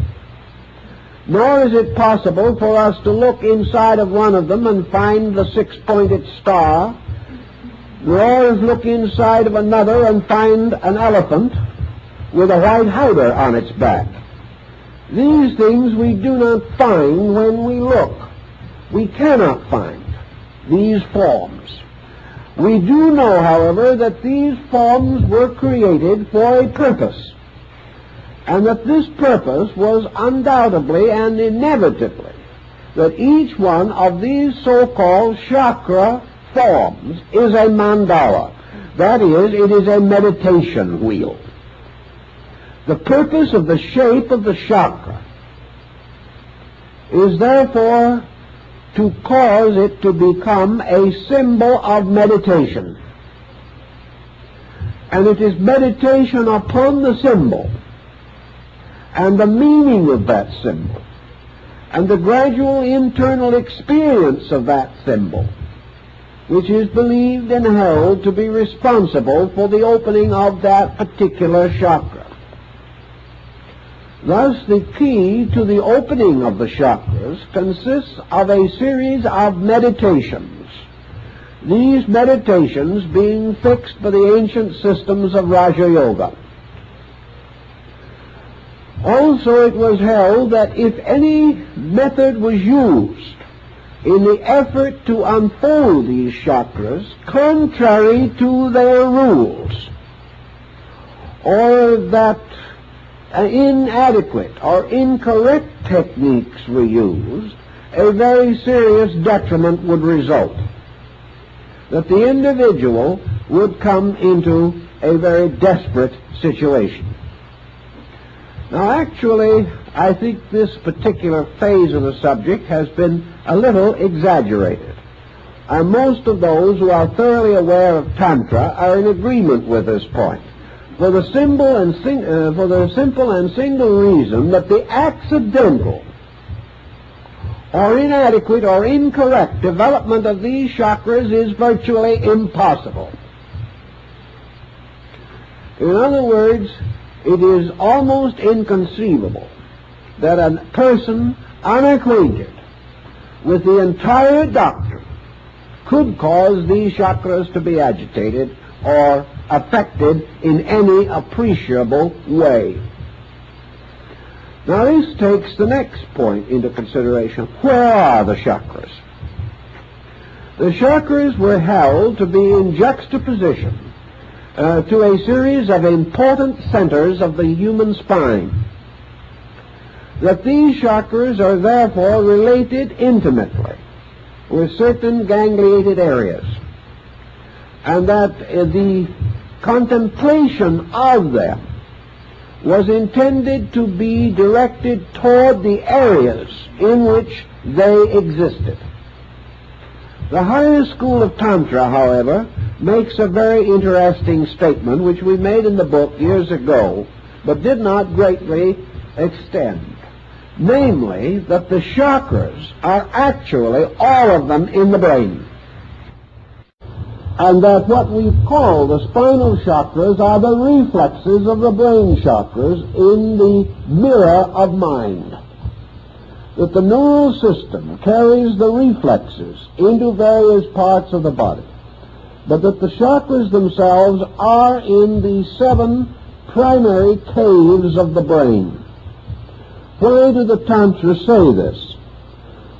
Nor is it possible for us to look inside of one of them and find the six-pointed star, nor is look inside of another and find an elephant with a white howdah on its back. These things we do not find when we look. We cannot find these forms. We do know, however, that these forms were created for a purpose, and that this purpose was undoubtedly and inevitably that each one of these so-called chakra forms is a mandala. That is, it is a meditation wheel. The purpose of the shape of the chakra is therefore to cause it to become a symbol of meditation. And it is meditation upon the symbol and the meaning of that symbol and the gradual internal experience of that symbol which is believed and held to be responsible for the opening of that particular chakra. Thus, the key to the opening of the chakras consists of a series of meditations, these meditations being fixed by the ancient systems of Raja Yoga. Also, it was held that if any method was used in the effort to unfold these chakras contrary to their rules, or that inadequate or incorrect techniques were used, a very serious detriment would result. That the individual would come into a very desperate situation. Now, actually, I think this particular phase of the subject has been a little exaggerated. And most of those who are thoroughly aware of Tantra are in agreement with this point. For the simple and single reason that the accidental or inadequate or incorrect development of these chakras is virtually impossible. In other words, it is almost inconceivable that a person unacquainted with the entire doctrine could cause these chakras to be agitated or affected in any appreciable way. Now, this takes the next point into consideration. Where are the chakras? The chakras were held to be in juxtaposition to a series of important centers of the human spine. That these chakras are therefore related intimately with certain gangliated areas, and that the contemplation of them was intended to be directed toward the areas in which they existed. The higher school of Tantra, however, makes a very interesting statement which we made in the book years ago, but did not greatly extend. Namely, that the chakras are actually all of them in the brain. And that what we call the spinal chakras are the reflexes of the brain chakras in the mirror of mind. That the neural system carries the reflexes into various parts of the body, but that the chakras themselves are in the 7 primary caves of the brain. Why do the Tantra say this?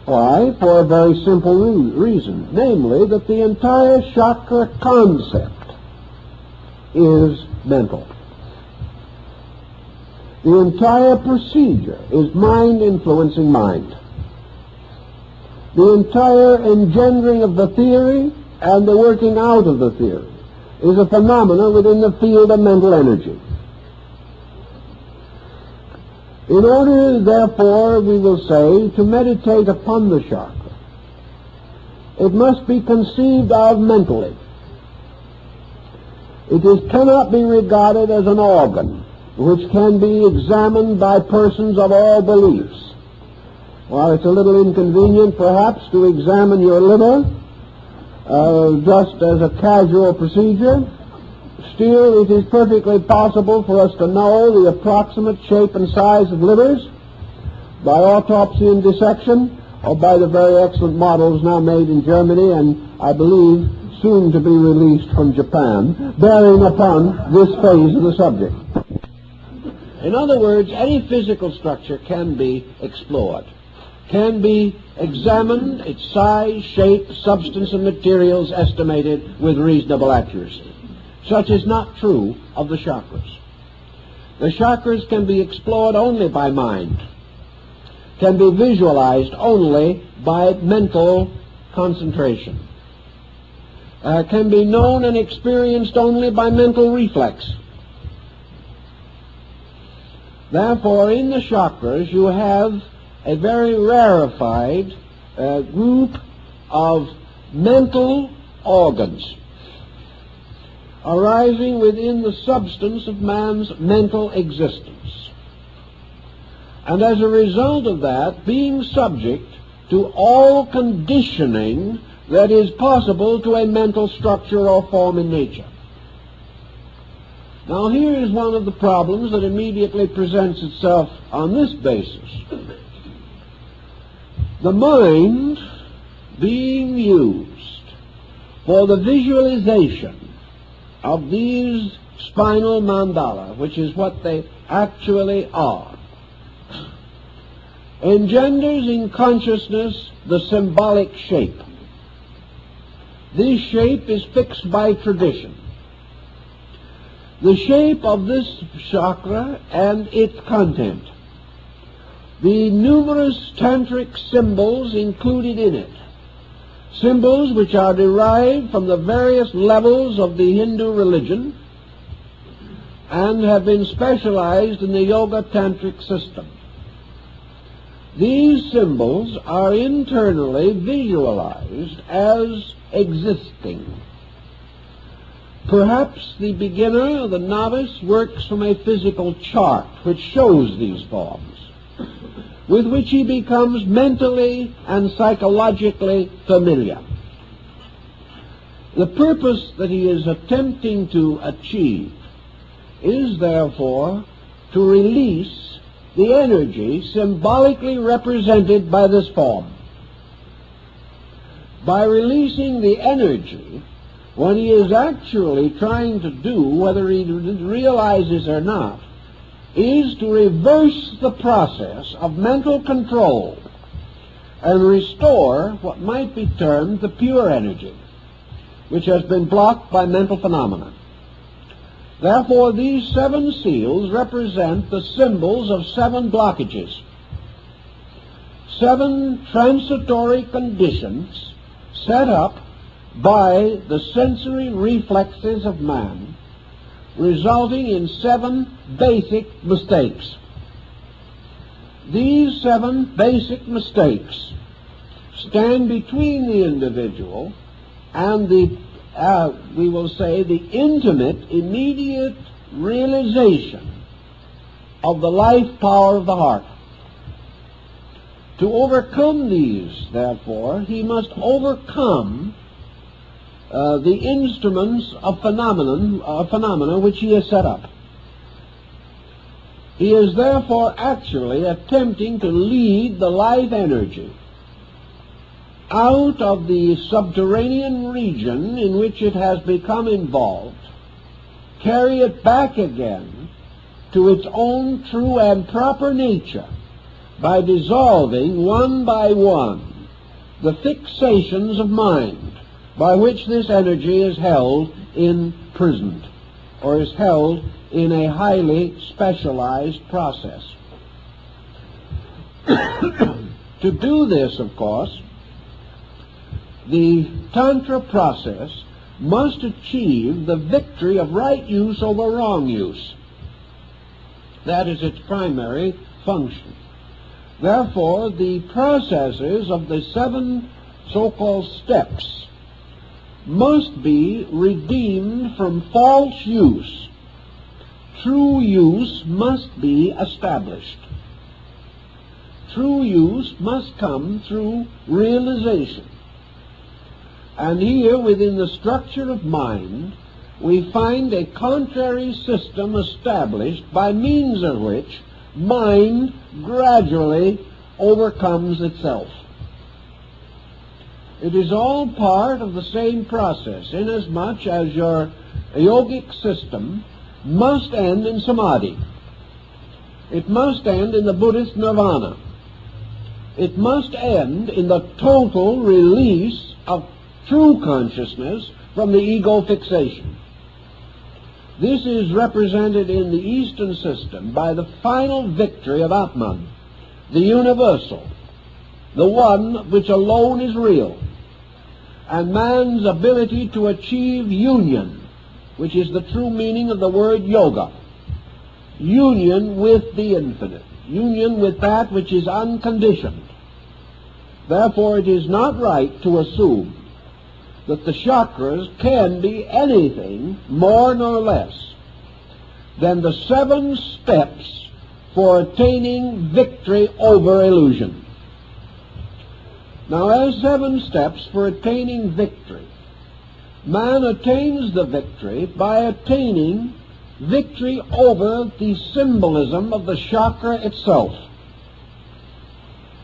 Why? For a very simple reason, namely that the entire chakra concept is mental. The entire procedure is mind influencing mind. The entire engendering of the theory and the working out of the theory is a phenomenon within the field of mental energy. In order, therefore, we will say, to meditate upon the chakra, it must be conceived of mentally. It cannot be regarded as an organ which can be examined by persons of all beliefs. While it's a little inconvenient, perhaps, to examine your liver just as a casual procedure, still it is perfectly possible for us to know the approximate shape and size of livers by autopsy and dissection, or by the very excellent models now made in Germany and, I believe, soon to be released from Japan, bearing upon this phase of the subject. In other words, any physical structure can be explored, can be examined, its size, shape, substance, and materials estimated with reasonable accuracy. Such is not true of the chakras. The chakras can be explored only by mind, can be visualized only by mental concentration, can be known and experienced only by mental reflex. Therefore, in the chakras, you have a very rarefied group of mental organs arising within the substance of man's mental existence. And as a result of that, being subject to all conditioning that is possible to a mental structure or form in nature. Now, here is one of the problems that immediately presents itself on this basis. The mind being used for the visualization of these spinal mandala, which is what they actually are, engenders in consciousness the symbolic shape. This shape is fixed by tradition. The shape of this chakra and its content, the numerous tantric symbols included in it, symbols which are derived from the various levels of the Hindu religion and have been specialized in the yoga tantric system. These symbols are internally visualized as existing. Perhaps the beginner or the novice works from a physical chart which shows these forms, with which he becomes mentally and psychologically familiar. The purpose that he is attempting to achieve is, therefore, to release the energy symbolically represented by this form. By releasing the energy, what he is actually trying to do, whether he realizes or not, is to reverse the process of mental control and restore what might be termed the pure energy, which has been blocked by mental phenomena. Therefore, these 7 seals represent the symbols of 7 blockages, 7 transitory conditions set up by the sensory reflexes of man, resulting in 7 basic mistakes. These 7 basic mistakes stand between the individual and the we will say, the intimate, immediate realization of the life power of the heart. To overcome these, therefore, he must overcome the instruments of phenomena which he has set up. He is therefore actually attempting to lead the life energy out of the subterranean region in which it has become involved, carry it back again to its own true and proper nature by dissolving one by one the fixations of mind by which this energy is held imprisoned or is held in a highly specialized process. To do this, of course, the Tantra process must achieve the victory of right use over wrong use. That is its primary function. Therefore, the processes of the 7 so-called steps must be redeemed from false use. True use must be established. True use must come through realization. And here, within the structure of mind, we find a contrary system established by means of which mind gradually overcomes itself. It is all part of the same process, inasmuch as your yogic system must end in samadhi. It must end in the Buddhist nirvana. It must end in the total release of true consciousness from the ego fixation. This is represented in the Eastern system by the final victory of Atman, the universal, the one which alone is real, and man's ability to achieve union, which is the true meaning of the word yoga, union with the infinite, union with that which is unconditioned. Therefore, it is not right to assume that the chakras can be anything more nor less than the 7 steps for attaining victory over illusion. Now, as 7 steps for attaining victory, man attains the victory by attaining victory over the symbolism of the chakra itself.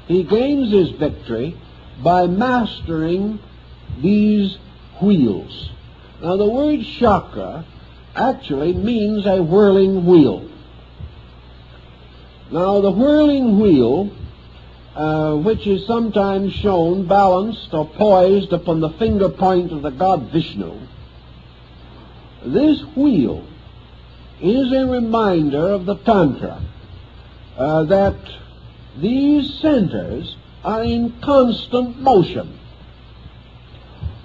He gains his victory by mastering these wheels. Now, the word chakra actually means a whirling wheel. Now, the whirling wheel, which is sometimes shown balanced or poised upon the finger point of the god Vishnu, this wheel is a reminder of the Tantra that these centers are in constant motion.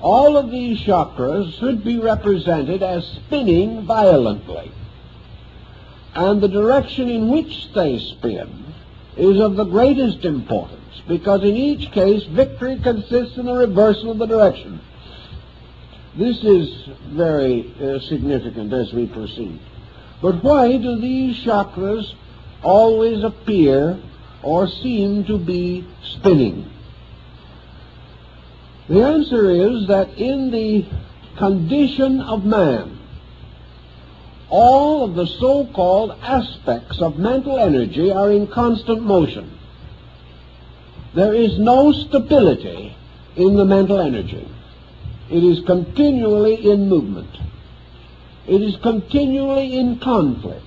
All of these chakras should be represented as spinning violently, and the direction in which they spin is of the greatest importance, because in each case victory consists in the reversal of the direction. This is very significant as we proceed. But why do these chakras always appear or seem to be spinning? The answer is that in the condition of man, all of the so-called aspects of mental energy are in constant motion. There is no stability in the mental energy. It is continually in movement. It is continually in conflict.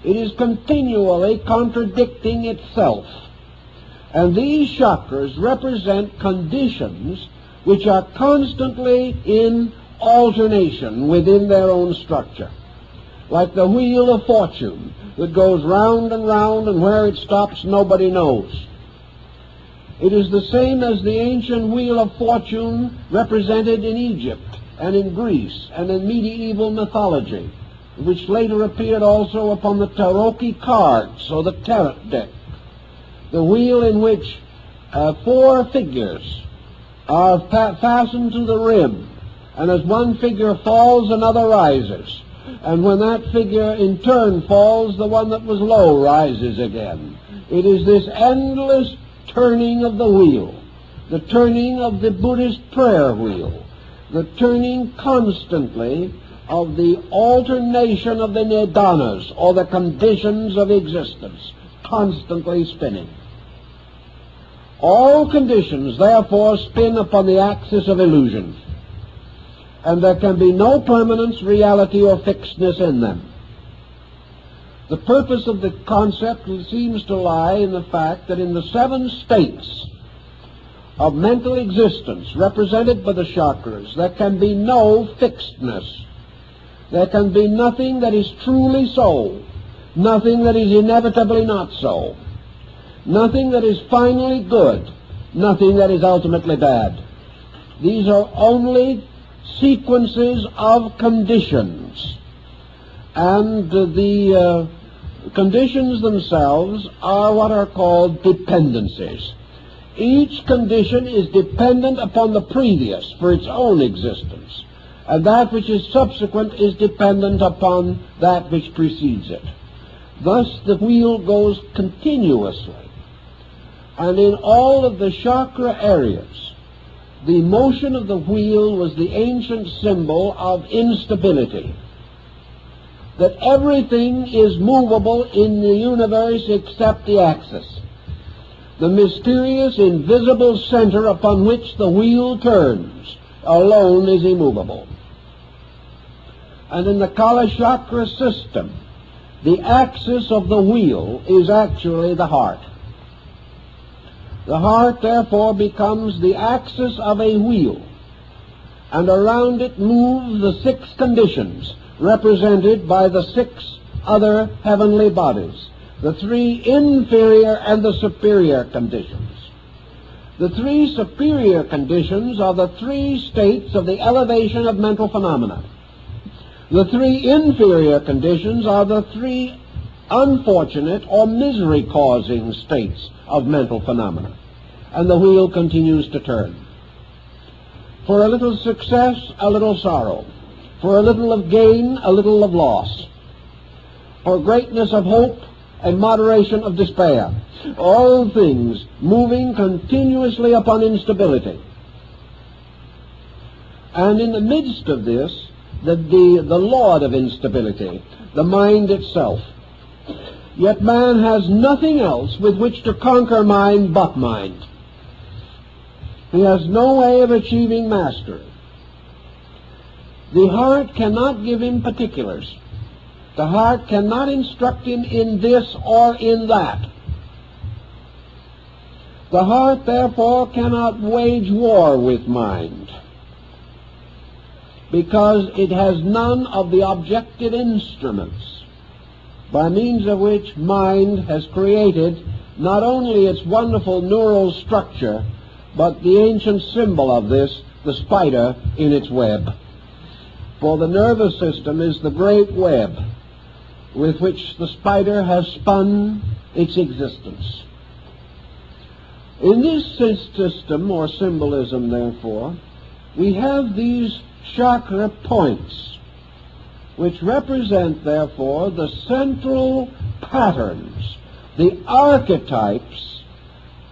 It is continually contradicting itself. And these chakras represent conditions which are constantly in alternation within their own structure, like the wheel of fortune that goes round, and where it stops nobody knows. It is the same as the ancient wheel of fortune represented in Egypt and in Greece and in medieval mythology, which later appeared also upon the tarot cards or the tarot deck. The wheel in which 4 figures are fastened to the rim, and as one figure falls, another rises. And when that figure in turn falls, the one that was low rises again. It is this endless turning of the wheel, the turning of the Buddhist prayer wheel, the turning constantly of the alternation of the nidanas, or the conditions of existence, constantly spinning. All conditions, therefore, spin upon the axis of illusion, and there can be no permanence, reality, or fixedness in them. The purpose of the concept seems to lie in the fact that in the 7 states of mental existence represented by the chakras, there can be no fixedness. There can be nothing that is truly so, nothing that is inevitably not so, nothing that is finally good, nothing that is ultimately bad. These are only sequences of conditions. And the conditions themselves are what are called dependencies. Each condition is dependent upon the previous for its own existence, and that which is subsequent is dependent upon that which precedes it. Thus the wheel goes continuously, and in all of the chakra areas, the motion of the wheel was the ancient symbol of instability. That everything is movable in the universe except the axis, the mysterious, invisible center upon which the wheel turns, alone is immovable. And in the Kala Chakra system, the axis of the wheel is actually the heart. The heart, therefore, becomes the axis of a wheel, and around it move the 6 conditions, represented by the 6 other heavenly bodies, the 3 inferior and the superior conditions. The 3 superior conditions are the 3 states of the elevation of mental phenomena. The 3 inferior conditions are the 3 unfortunate or misery-causing states of mental phenomena. And the wheel continues to turn. For a little success, a little sorrow. For a little of gain, a little of loss. For greatness of hope, and moderation of despair. All things moving continuously upon instability. And in the midst of this, the lord of instability, the mind itself. Yet man has nothing else with which to conquer mind but mind. He has no way of achieving mastery. The heart cannot give him particulars. The heart cannot instruct him in this or in that. The heart, therefore, cannot wage war with mind, because it has none of the objective instruments by means of which mind has created not only its wonderful neural structure, but the ancient symbol of this, the spider in its web. For the nervous system is the great web with which the spider has spun its existence. In this system, or symbolism, therefore, we have these chakra points, which represent, therefore, the central patterns, the archetypes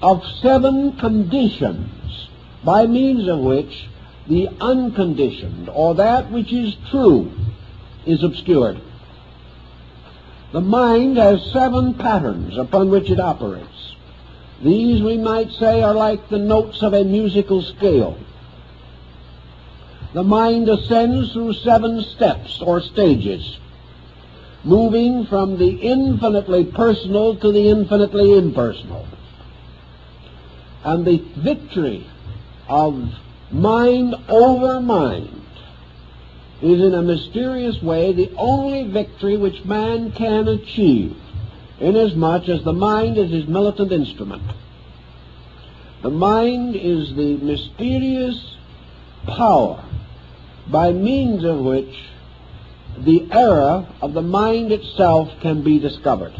of 7 conditions, by means of which the unconditioned, or that which is true, is obscured. The mind has 7 patterns upon which it operates. These, we might say, are like the notes of a musical scale. The mind ascends through 7 steps or stages, moving from the infinitely personal to the infinitely impersonal. And the victory of mind over mind is in a mysterious way the only victory which man can achieve, inasmuch as the mind is his militant instrument. The mind is the mysterious power by means of which the error of the mind itself can be discovered.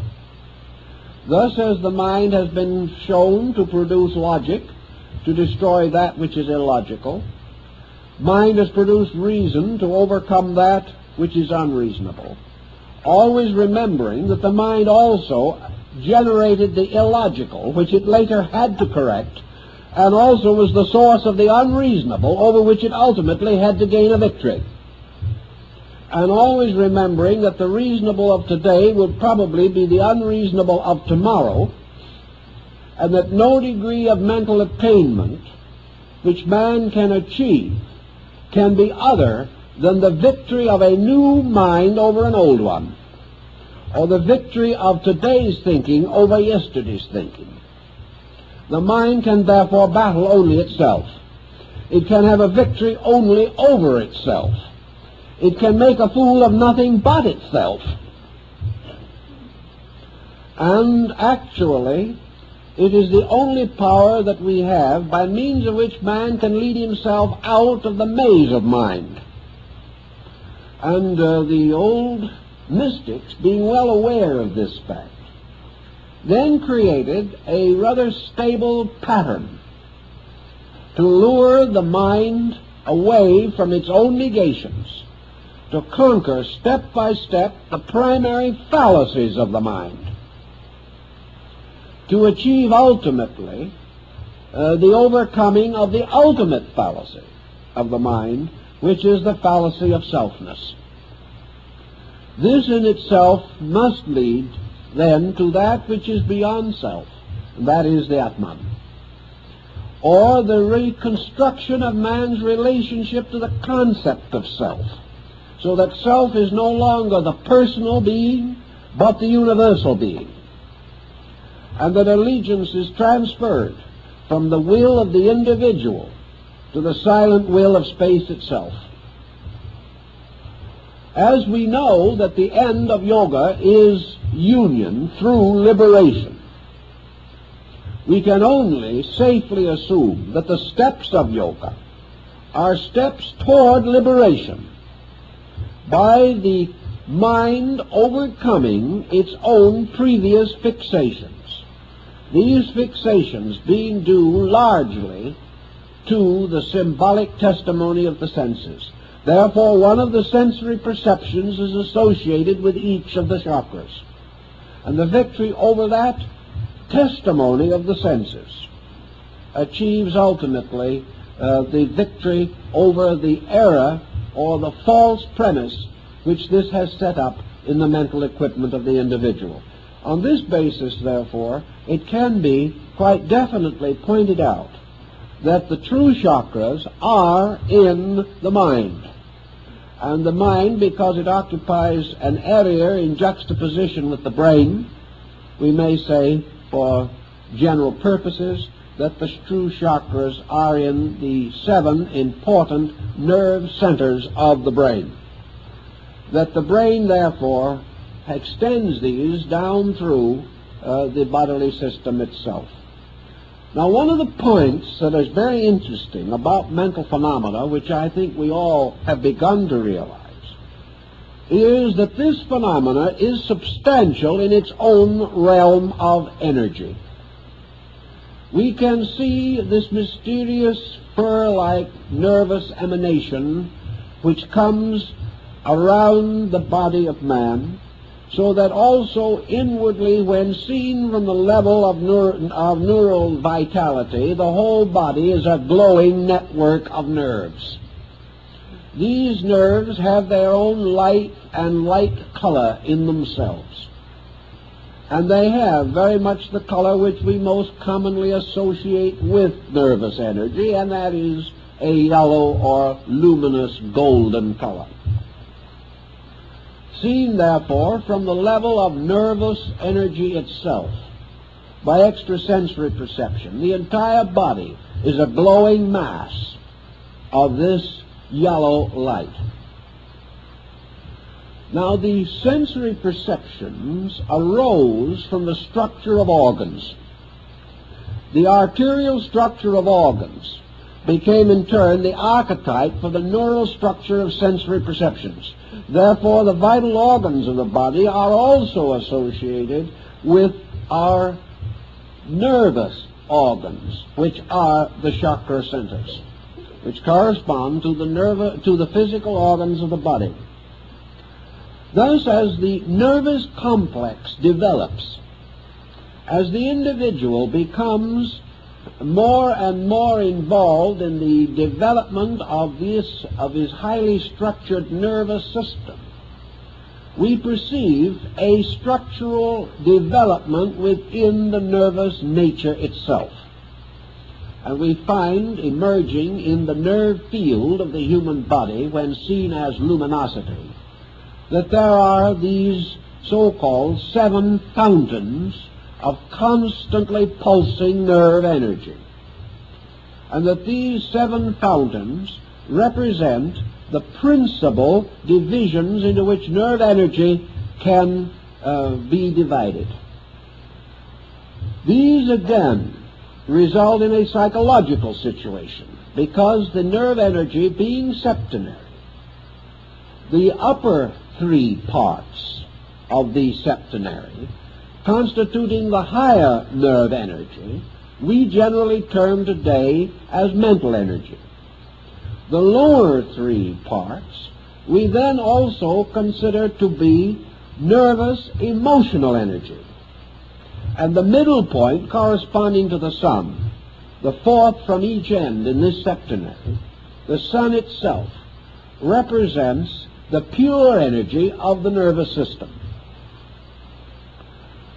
Thus, as the mind has been shown to produce logic, to destroy that which is illogical, mind has produced reason to overcome that which is unreasonable, always remembering that the mind also generated the illogical, which it later had to correct, and also was the source of the unreasonable, over which it ultimately had to gain a victory. And always remembering that the reasonable of today will probably be the unreasonable of tomorrow, and that no degree of mental attainment which man can achieve can be other than the victory of a new mind over an old one, or the victory of today's thinking over yesterday's thinking. The mind can therefore battle only itself. It can have a victory only over itself. It can make a fool of nothing but itself. And actually, It is the only power that we have by means of which man can lead himself out of the maze of mind. And the old mystics, being well aware of this fact, then created a rather stable pattern to lure the mind away from its own negations, to conquer step by step the primary fallacies of the mind, to achieve ultimately the overcoming of the ultimate fallacy of the mind, which is the fallacy of selfness. This in itself must lead then to that which is beyond self, and that is the Atman, or the reconstruction of man's relationship to the concept of self, so that self is no longer the personal being, but the universal being, and that allegiance is transferred from the will of the individual to the silent will of space itself. As we know that the end of yoga is union through liberation, we can only safely assume that the steps of yoga are steps toward liberation by the mind overcoming its own previous fixations. These fixations being due largely to the symbolic testimony of the senses. Therefore, one of the sensory perceptions is associated with each of the chakras. And the victory over that testimony of the senses achieves ultimately the victory over the error or the false premise which this has set up in the mental equipment of the individual. On this basis, therefore, it can be quite definitely pointed out that the true chakras are in the mind. And the mind, because it occupies an area in juxtaposition with the brain, we may say, for general purposes, that the true chakras are in the 7 important nerve centers of the brain. That the brain, therefore, extends these down through the bodily system itself. Now, one of the points that is very interesting about mental phenomena, which I think we all have begun to realize, is that this phenomena is substantial in its own realm of energy. We can see this mysterious fur-like nervous emanation which comes around the body of man, so that also inwardly, when seen from the level of neural vitality, the whole body is a glowing network of nerves. These nerves have their own light and light color in themselves, and they have very much the color which we most commonly associate with nervous energy, and that is a yellow or luminous golden color. Seen, therefore, from the level of nervous energy itself, by extrasensory perception, the entire body is a glowing mass of this yellow light. Now, the sensory perceptions arose from the structure of organs. The arterial structure of organs became in turn the archetype for the neural structure of sensory perceptions. Therefore, the vital organs of the body are also associated with our nervous organs, which are the chakra centers, which correspond to the physical organs of the body. Thus, as the nervous complex develops, as the individual becomes more and more involved in the development of his highly structured nervous system, we perceive a structural development within the nervous nature itself. And we find emerging in the nerve field of the human body, when seen as luminosity, that there are these so-called 7 fountains of constantly pulsing nerve energy, and that these 7 fountains represent the principal divisions into which nerve energy can be divided. These again result in a psychological situation, because the nerve energy being septenary, the upper three parts of the septenary, constituting the higher nerve energy, we generally term today as mental energy. The lower three parts we then also consider to be nervous emotional energy. And the middle point corresponding to the sun, the fourth from each end in this septenary, the sun itself, represents the pure energy of the nervous system.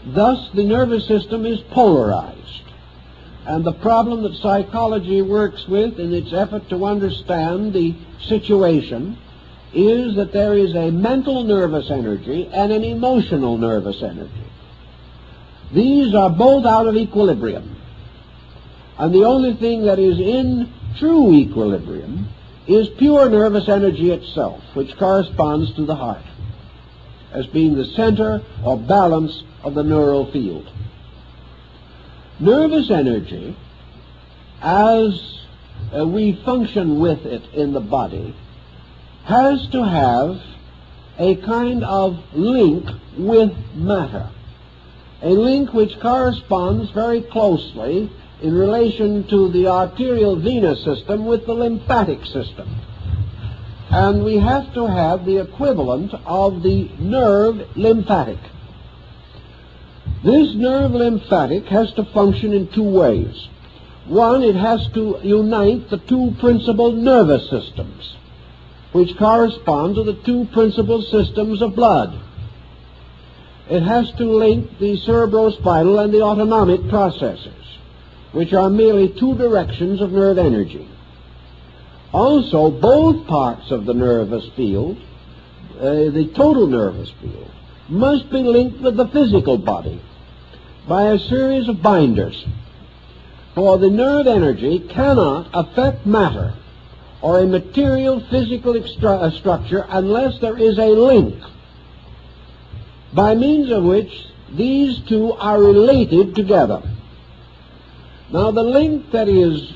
Thus, the nervous system is polarized, and the problem that psychology works with in its effort to understand the situation is that there is a mental nervous energy and an emotional nervous energy. These are both out of equilibrium, and the only thing that is in true equilibrium is pure nervous energy itself, which corresponds to the heart as being the center or balance of the neural field. Nervous energy, as we function with it in the body, has to have a kind of link with matter, a link which corresponds very closely in relation to the arterial venous system with the lymphatic system. And we have to have the equivalent of the nerve lymphatic. This nerve lymphatic has to function in two ways. One, it has to unite the two principal nervous systems, which correspond to the two principal systems of blood. It has to link the cerebrospinal and the autonomic processes, which are merely two directions of nerve energy. Also, both parts of the nervous field, the total nervous field, must be linked with the physical body by a series of binders. For the nerve energy cannot affect matter or a material physical structure unless there is a link by means of which these two are related together. Now, the link that is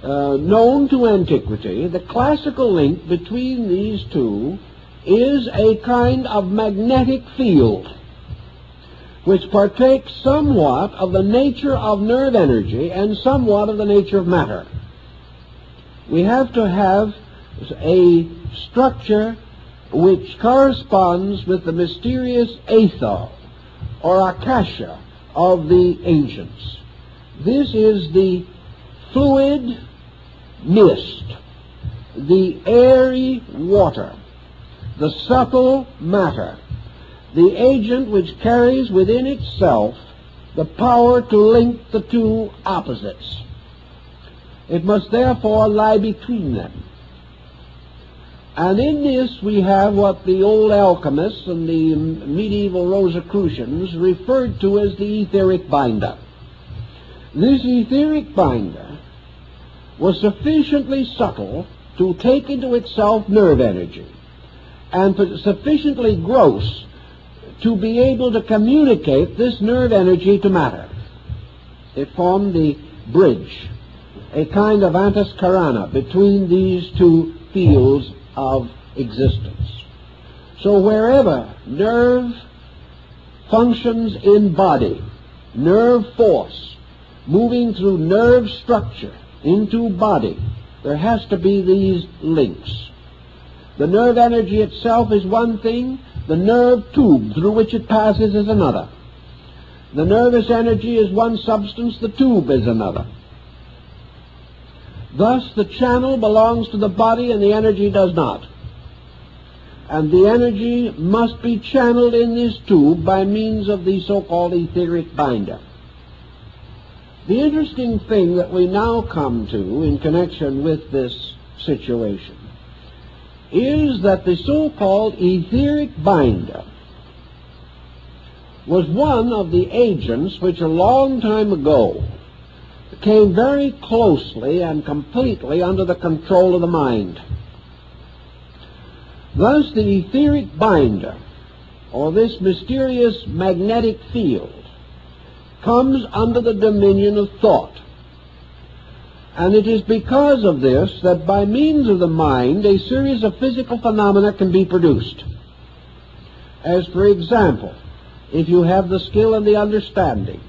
known to antiquity, the classical link between these two, is a kind of magnetic field which partakes somewhat of the nature of nerve energy and somewhat of the nature of matter. We have to have a structure which corresponds with the mysterious aether or akasha of the ancients. This is the fluid mist, the airy water, the subtle matter, the agent which carries within itself the power to link the two opposites. It must therefore lie between them. And in this we have what the old alchemists and the medieval Rosicrucians referred to as the etheric binder. This etheric binder was sufficiently subtle to take into itself nerve energy, and sufficiently gross to be able to communicate this nerve energy to matter. It formed the bridge, a kind of antascarana between these two fields of existence. So wherever nerve functions in body, nerve force moving through nerve structure into body, there has to be these links. The nerve energy itself is one thing, the nerve tube through which it passes is another. The nervous energy is one substance, the tube is another. Thus the channel belongs to the body and the energy does not. And the energy must be channeled in this tube by means of the so-called etheric binder. The interesting thing that we now come to in connection with this situation is that the so-called etheric binder was one of the agents which a long time ago came very closely and completely under the control of the mind. Thus the etheric binder, or this mysterious magnetic field, comes under the dominion of thought. And it is because of this that by means of the mind a series of physical phenomena can be produced. As for example, if you have the skill and the understanding,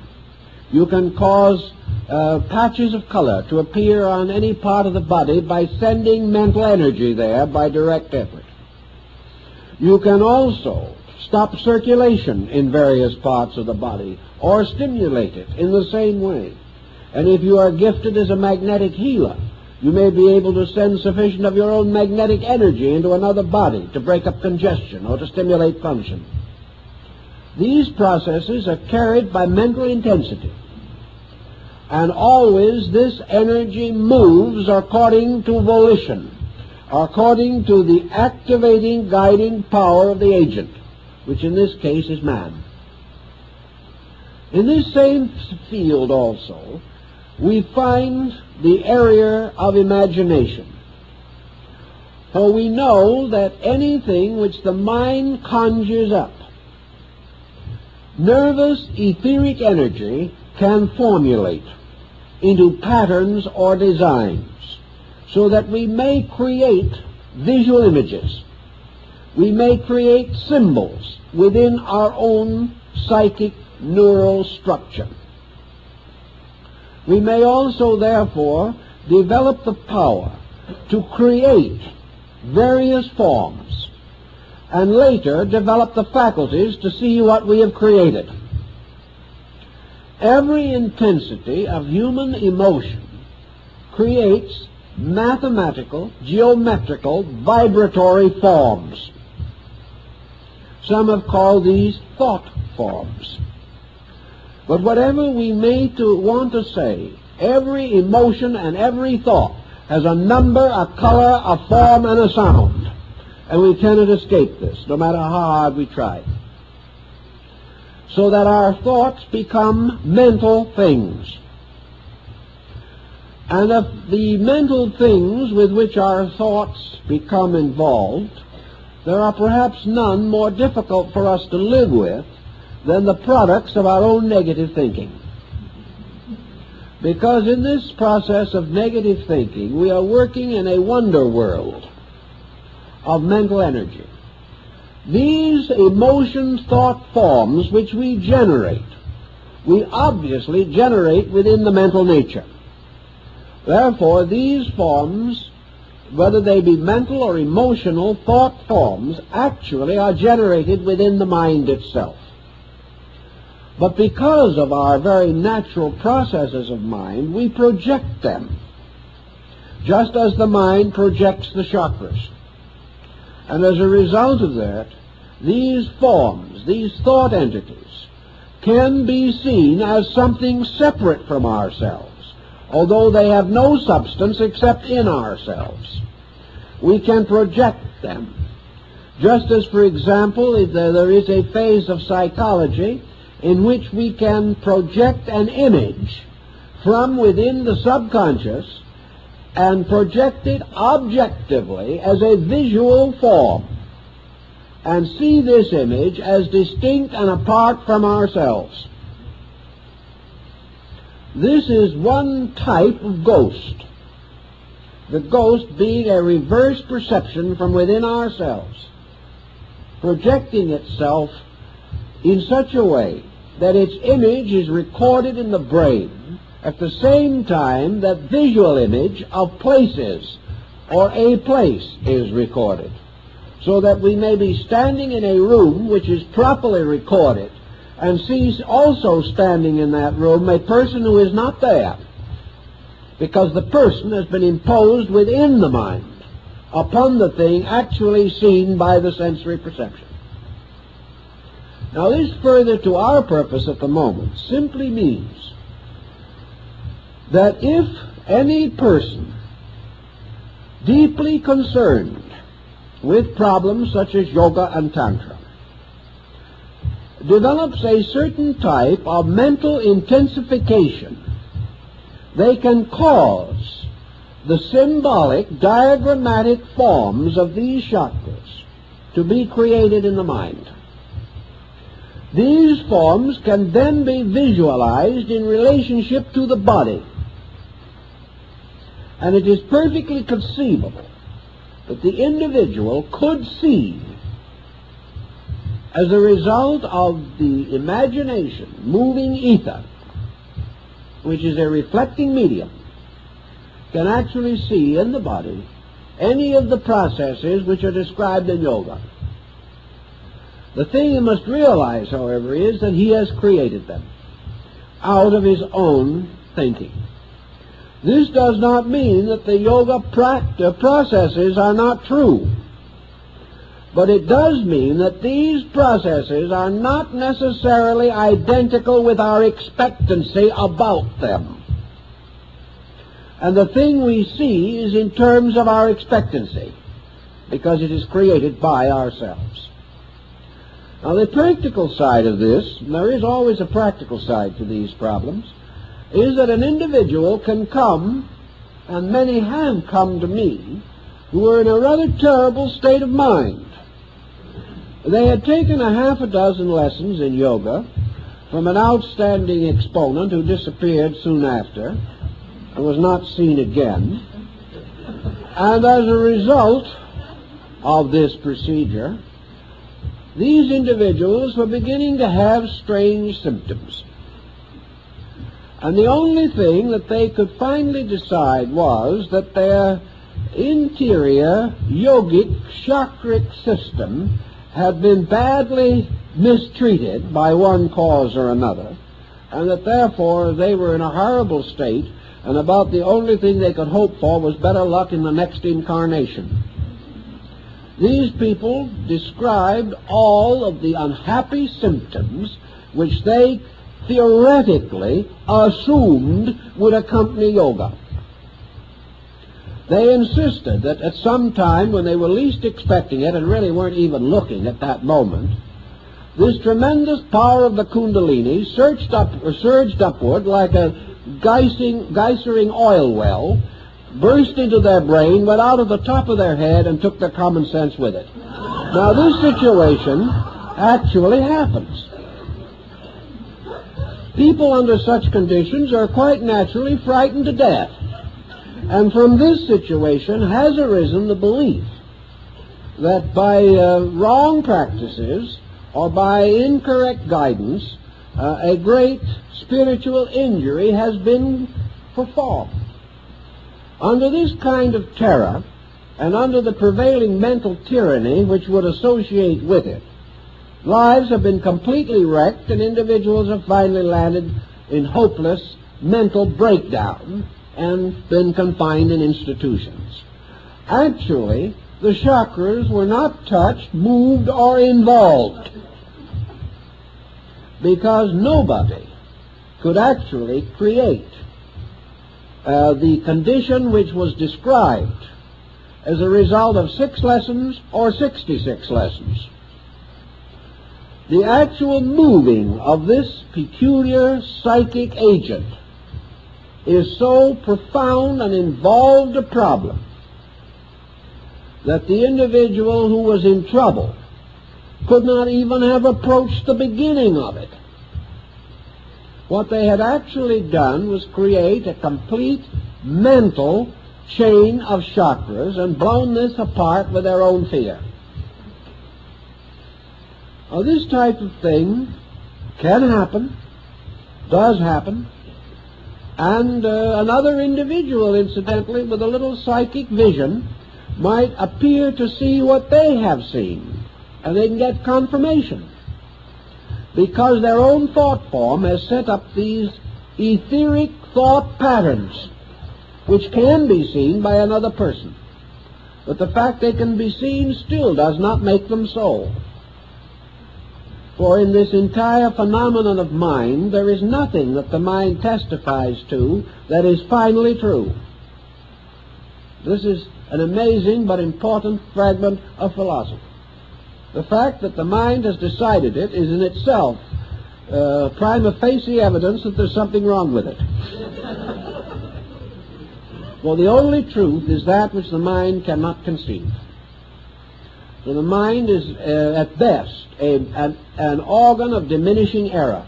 you can cause patches of color to appear on any part of the body by sending mental energy there by direct effort. You can also stop circulation in various parts of the body or stimulate it in the same way. And if you are gifted as a magnetic healer, you may be able to send sufficient of your own magnetic energy into another body to break up congestion or to stimulate function. These processes are carried by mental intensity. And always this energy moves according to volition, according to the activating, guiding power of the agent, which in this case is man. In this same field also, we find the area of imagination. For we know that anything which the mind conjures up, nervous etheric energy can formulate into patterns or designs, so that we may create visual images. We may create symbols within our own psychic neural structure. We may also, therefore, develop the power to create various forms, and later develop the faculties to see what we have created. Every intensity of human emotion creates mathematical, geometrical, vibratory forms. Some have called these thought forms. But whatever we may want to say, every emotion and every thought has a number, a color, a form, and a sound. And we cannot escape this, no matter how hard we try. So that our thoughts become mental things. And of the mental things with which our thoughts become involved, there are perhaps none more difficult for us to live with than the products of our own negative thinking. Because in this process of negative thinking, we are working in a wonder world of mental energy. These emotion thought forms which we generate, we obviously generate within the mental nature. Therefore, these forms, whether they be mental or emotional thought forms, actually are generated within the mind itself. But because of our very natural processes of mind, we project them, just as the mind projects the chakras. And as a result of that, these forms, these thought entities, can be seen as something separate from ourselves, although they have no substance except in ourselves. We can project them. Just as, for example, there is a phase of psychology in which we can project an image from within the subconscious and project it objectively as a visual form and see this image as distinct and apart from ourselves. This is one type of ghost, the ghost being a reverse perception from within ourselves, projecting itself in such a way that its image is recorded in the brain at the same time that visual image of places or a place is recorded, so that we may be standing in a room which is properly recorded and sees also standing in that room a person who is not there, because the person has been imposed within the mind upon the thing actually seen by the sensory perception. Now, this, further to our purpose at the moment, simply means that if any person deeply concerned with problems such as yoga and tantra develops a certain type of mental intensification, they can cause the symbolic, diagrammatic forms of these chakras to be created in the mind. These forms can then be visualized in relationship to the body. And it is perfectly conceivable that the individual could see, as a result of the imagination moving ether, which is a reflecting medium, can actually see in the body any of the processes which are described in yoga. The thing you must realize, however, is that he has created them out of his own thinking. This does not mean that the yoga processes are not true, but it does mean that these processes are not necessarily identical with our expectancy about them. And the thing we see is in terms of our expectancy, because it is created by ourselves. Now, the practical side of this, and there is always a practical side to these problems, is that an individual can come, and many have come to me, who are in a rather terrible state of mind. They had taken a half a dozen lessons in yoga from an outstanding exponent who disappeared soon after and was not seen again. And as a result of this procedure, these individuals were beginning to have strange symptoms. And the only thing that they could finally decide was that their interior yogic chakric system had been badly mistreated by one cause or another, and that therefore they were in a horrible state, and about the only thing they could hope for was better luck in the next incarnation. These people described all of the unhappy symptoms which they theoretically assumed would accompany yoga. They insisted that at some time when they were least expecting it and really weren't even looking at that moment, this tremendous power of the Kundalini surged upward like a geysering oil well, burst into their brain, went out of the top of their head, and took their common sense with it. Now, this situation actually happens. People under such conditions are quite naturally frightened to death. And from this situation has arisen the belief that by wrong practices or by incorrect guidance, a great spiritual injury has been performed. Under this kind of terror, and under the prevailing mental tyranny which would associate with it, lives have been completely wrecked, and individuals have finally landed in hopeless mental breakdown and been confined in institutions. Actually, the chakras were not touched, moved, or involved, because nobody could actually create the condition which was described as a result of 6 lessons or 66 lessons. The actual moving of this peculiar psychic agent is so profound and involved a problem that the individual who was in trouble could not even have approached the beginning of it. What they had actually done was create a complete mental chain of chakras and blown this apart with their own fear. Now, this type of thing can happen, does happen, and another individual, incidentally, with a little psychic vision, might appear to see what they have seen, and they can get confirmation, because their own thought form has set up these etheric thought patterns, which can be seen by another person. But the fact they can be seen still does not make them so. For in this entire phenomenon of mind, there is nothing that the mind testifies to that is finally true. This is an amazing but important fragment of philosophy. The fact that the mind has decided it is in itself prima facie evidence that there's something wrong with it. For the only truth is that which the mind cannot conceive. So the mind is, at best, an organ of diminishing error,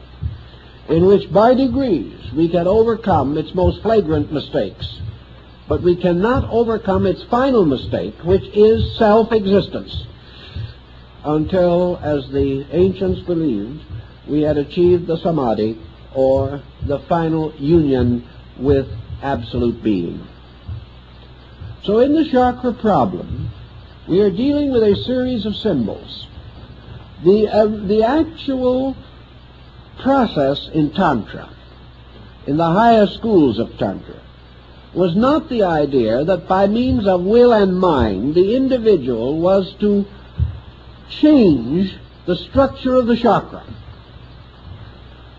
in which by degrees we can overcome its most flagrant mistakes, but we cannot overcome its final mistake, which is self-existence, until, as the ancients believed, we had achieved the samadhi, or the final union with absolute being. So in the chakra problem, we are dealing with a series of symbols. The actual process in Tantra, in the higher schools of Tantra, was not the idea that by means of will and mind the individual was to change the structure of the chakra.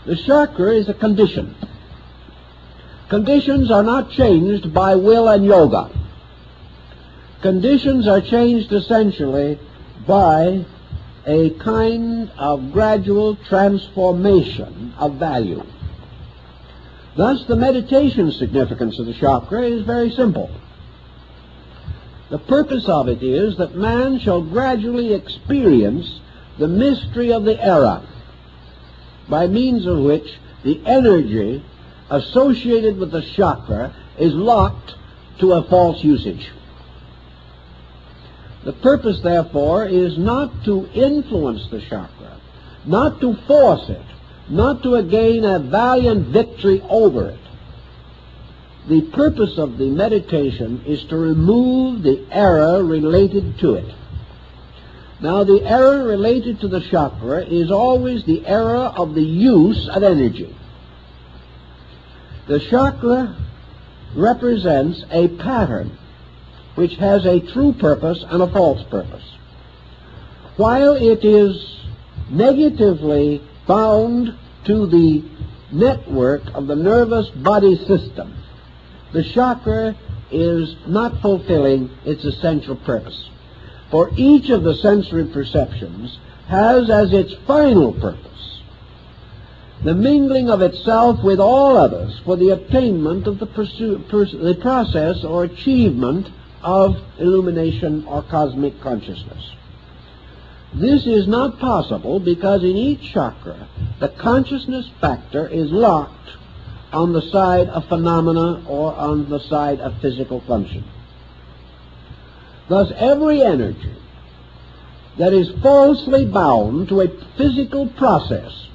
The chakra is a condition. Conditions are not changed by will and yoga. Conditions are changed essentially by a kind of gradual transformation of value. Thus, the meditation significance of the chakra is very simple. The purpose of it is that man shall gradually experience the mystery of the era, by means of which the energy associated with the chakra is locked to a false usage. The purpose, therefore, is not to influence the chakra, not to force it, not to gain a valiant victory over it. The purpose of the meditation is to remove the error related to it. Now, the error related to the chakra is always the error of the use of energy. The chakra represents a pattern which has a true purpose and a false purpose. While it is negatively bound to the network of the nervous body system, the chakra is not fulfilling its essential purpose. For each of the sensory perceptions has as its final purpose the mingling of itself with all others for the attainment of the process or achievement of illumination or cosmic consciousness. This is not possible because in each chakra the consciousness factor is locked on the side of phenomena or on the side of physical function. Thus, every energy that is falsely bound to a physical process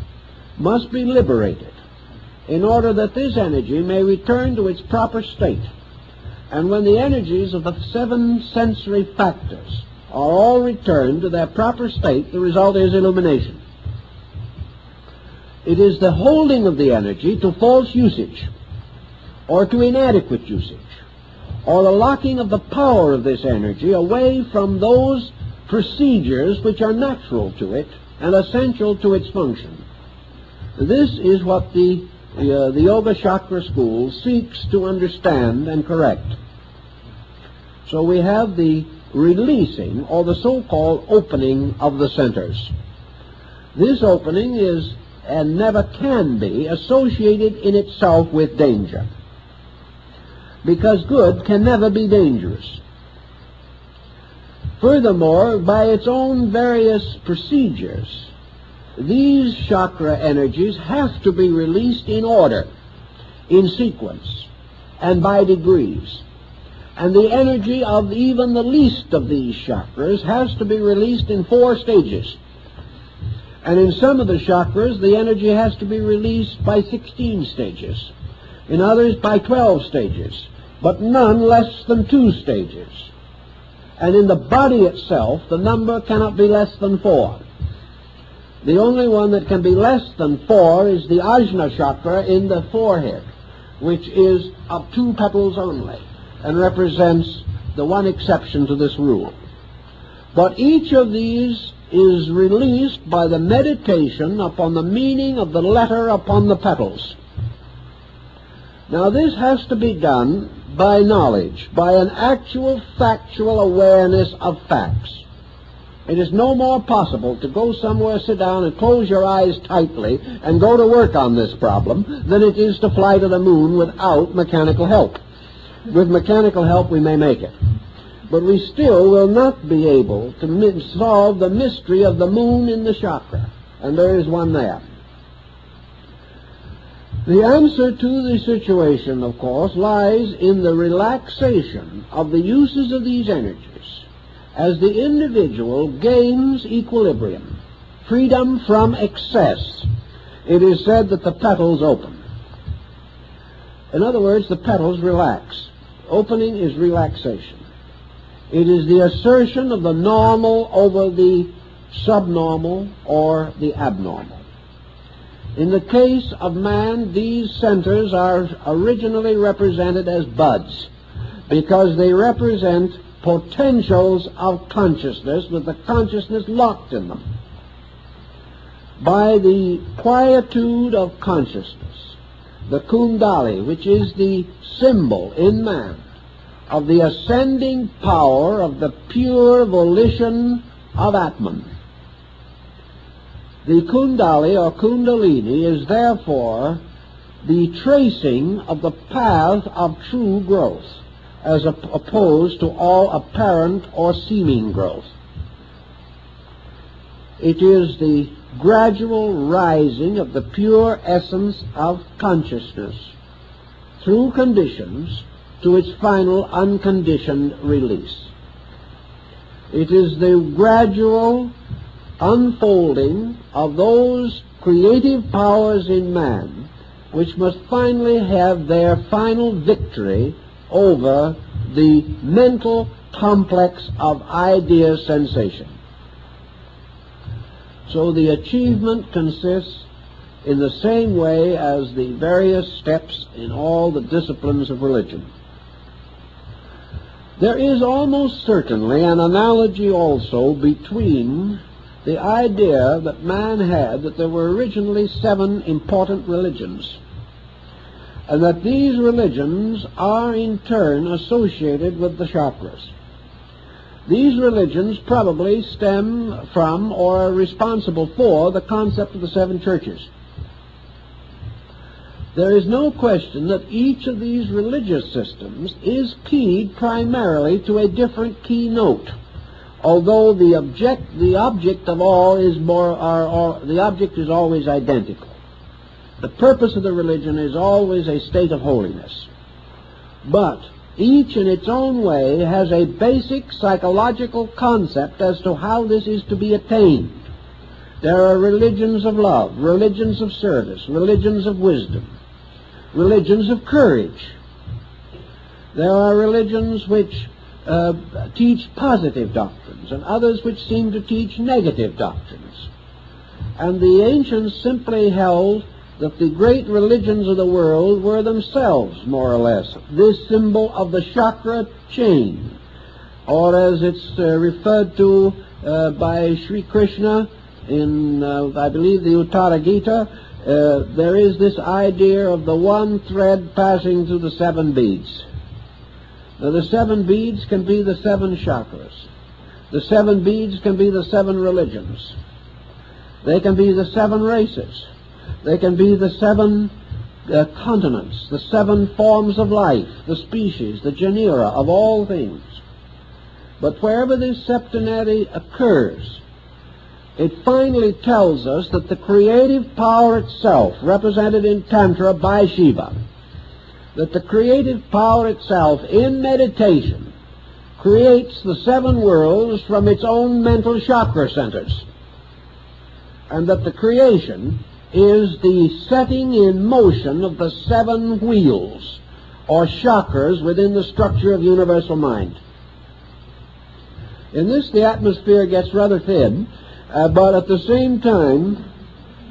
must be liberated in order that this energy may return to its proper state. And when the energies of the 7 sensory factors are all returned to their proper state, the result is illumination. It is the holding of the energy to false usage or to inadequate usage, or the locking of the power of this energy away from those procedures which are natural to it and essential to its function. This is what the Yoga Chakra School seeks to understand and correct. So we have the releasing, or the so-called opening of the centers. This opening is, and never can be, associated in itself with danger, because good can never be dangerous. Furthermore, by its own various procedures, these chakra energies have to be released in order, in sequence, and by degrees. And the energy of even the least of these chakras has to be released in 4 stages. And in some of the chakras, the energy has to be released by 16 stages. In others, by 12 stages, but none less than 2 stages. And in the body itself, the number cannot be less than 4. The only one that can be less than 4 is the Ajna chakra in the forehead, which is of 2 petals only, and represents the one exception to this rule. But each of these is released by the meditation upon the meaning of the letter upon the petals. Now this has to be done by knowledge, by an actual factual awareness of facts. It is no more possible to go somewhere, sit down, and close your eyes tightly and go to work on this problem than it is to fly to the moon without mechanical help. With mechanical help we may make it. but we still will not be able to solve the mystery of the moon in the chakra, and there is one there. The answer to the situation, of course, lies in the relaxation of the uses of these energies as the individual gains equilibrium, freedom from excess. It is said that the petals open. In other words, the petals relax. Opening is relaxation. It is the assertion of the normal over the subnormal or the abnormal. In the case of man, these centers are originally represented as buds because they represent potentials of consciousness with the consciousness locked in them. By the quietude of consciousness, the Kundalini, which is the symbol in man of the ascending power of the pure volition of Atman. The Kundalini or Kundalini is therefore the tracing of the path of true growth as opposed to all apparent or seeming growth. It is the gradual rising of the pure essence of consciousness through conditions to its final unconditioned release. It is the gradual unfolding of those creative powers in man which must finally have their final victory over the mental complex of idea sensation. So the achievement consists in the same way as the various steps in all the disciplines of religion. There is almost certainly an analogy also between the idea that man had that there were originally 7 important religions, and that these religions are in turn associated with the chakras. These religions probably stem from or are responsible for the concept of the 7 churches. There is no question that each of these religious systems is keyed primarily to a different key note, although the object of all is the object is always identical. The purpose of the religion is always a state of holiness. But each in its own way has a basic psychological concept as to how this is to be attained. There are religions of love, religions of service, religions of wisdom, religions of courage. There are religions which teach positive doctrines and others which seem to teach negative doctrines. And the ancients simply held that the great religions of the world were themselves, more or less, this symbol of the chakra chain, or as it's referred to by Sri Krishna in, I believe, the Uttara Gita, there is this idea of the one thread passing through the 7 beads. Now, the 7 beads can be the 7 chakras. The 7 beads can be the 7 religions. They can be the 7 races. They can be the 7 continents, the 7 forms of life, the species, the genera of all things. But wherever this septenary occurs, it finally tells us that the creative power itself, represented in Tantra by Shiva, that the creative power itself in meditation creates the 7 worlds from its own mental chakra centers, and that the creation is the setting in motion of the 7 wheels or chakras within the structure of universal mind. In this, the atmosphere gets rather thin, but at the same time,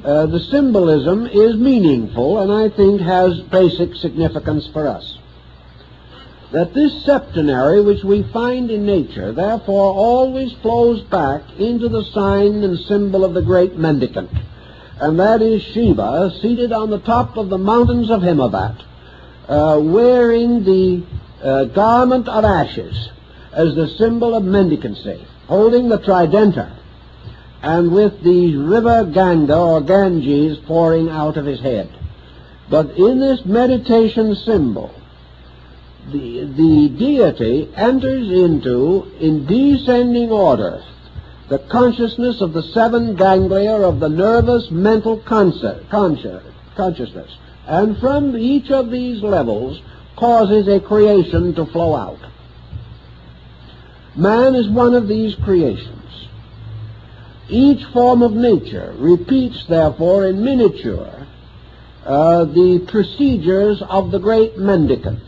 the symbolism is meaningful and I think has basic significance for us. That this septenary which we find in nature therefore always flows back into the sign and symbol of the great mendicant, and that is Shiva seated on the top of the mountains of Himavat, wearing the garment of ashes as the symbol of mendicancy, holding the tridenta, and with the river Ganga or Ganges pouring out of his head. But in this meditation symbol, the deity enters into, in descending order, the consciousness of the seven ganglia of the nervous mental consciousness, and from each of these levels causes a creation to flow out. Man is one of these creations. Each form of nature repeats, therefore, in miniature, the procedures of the great mendicant.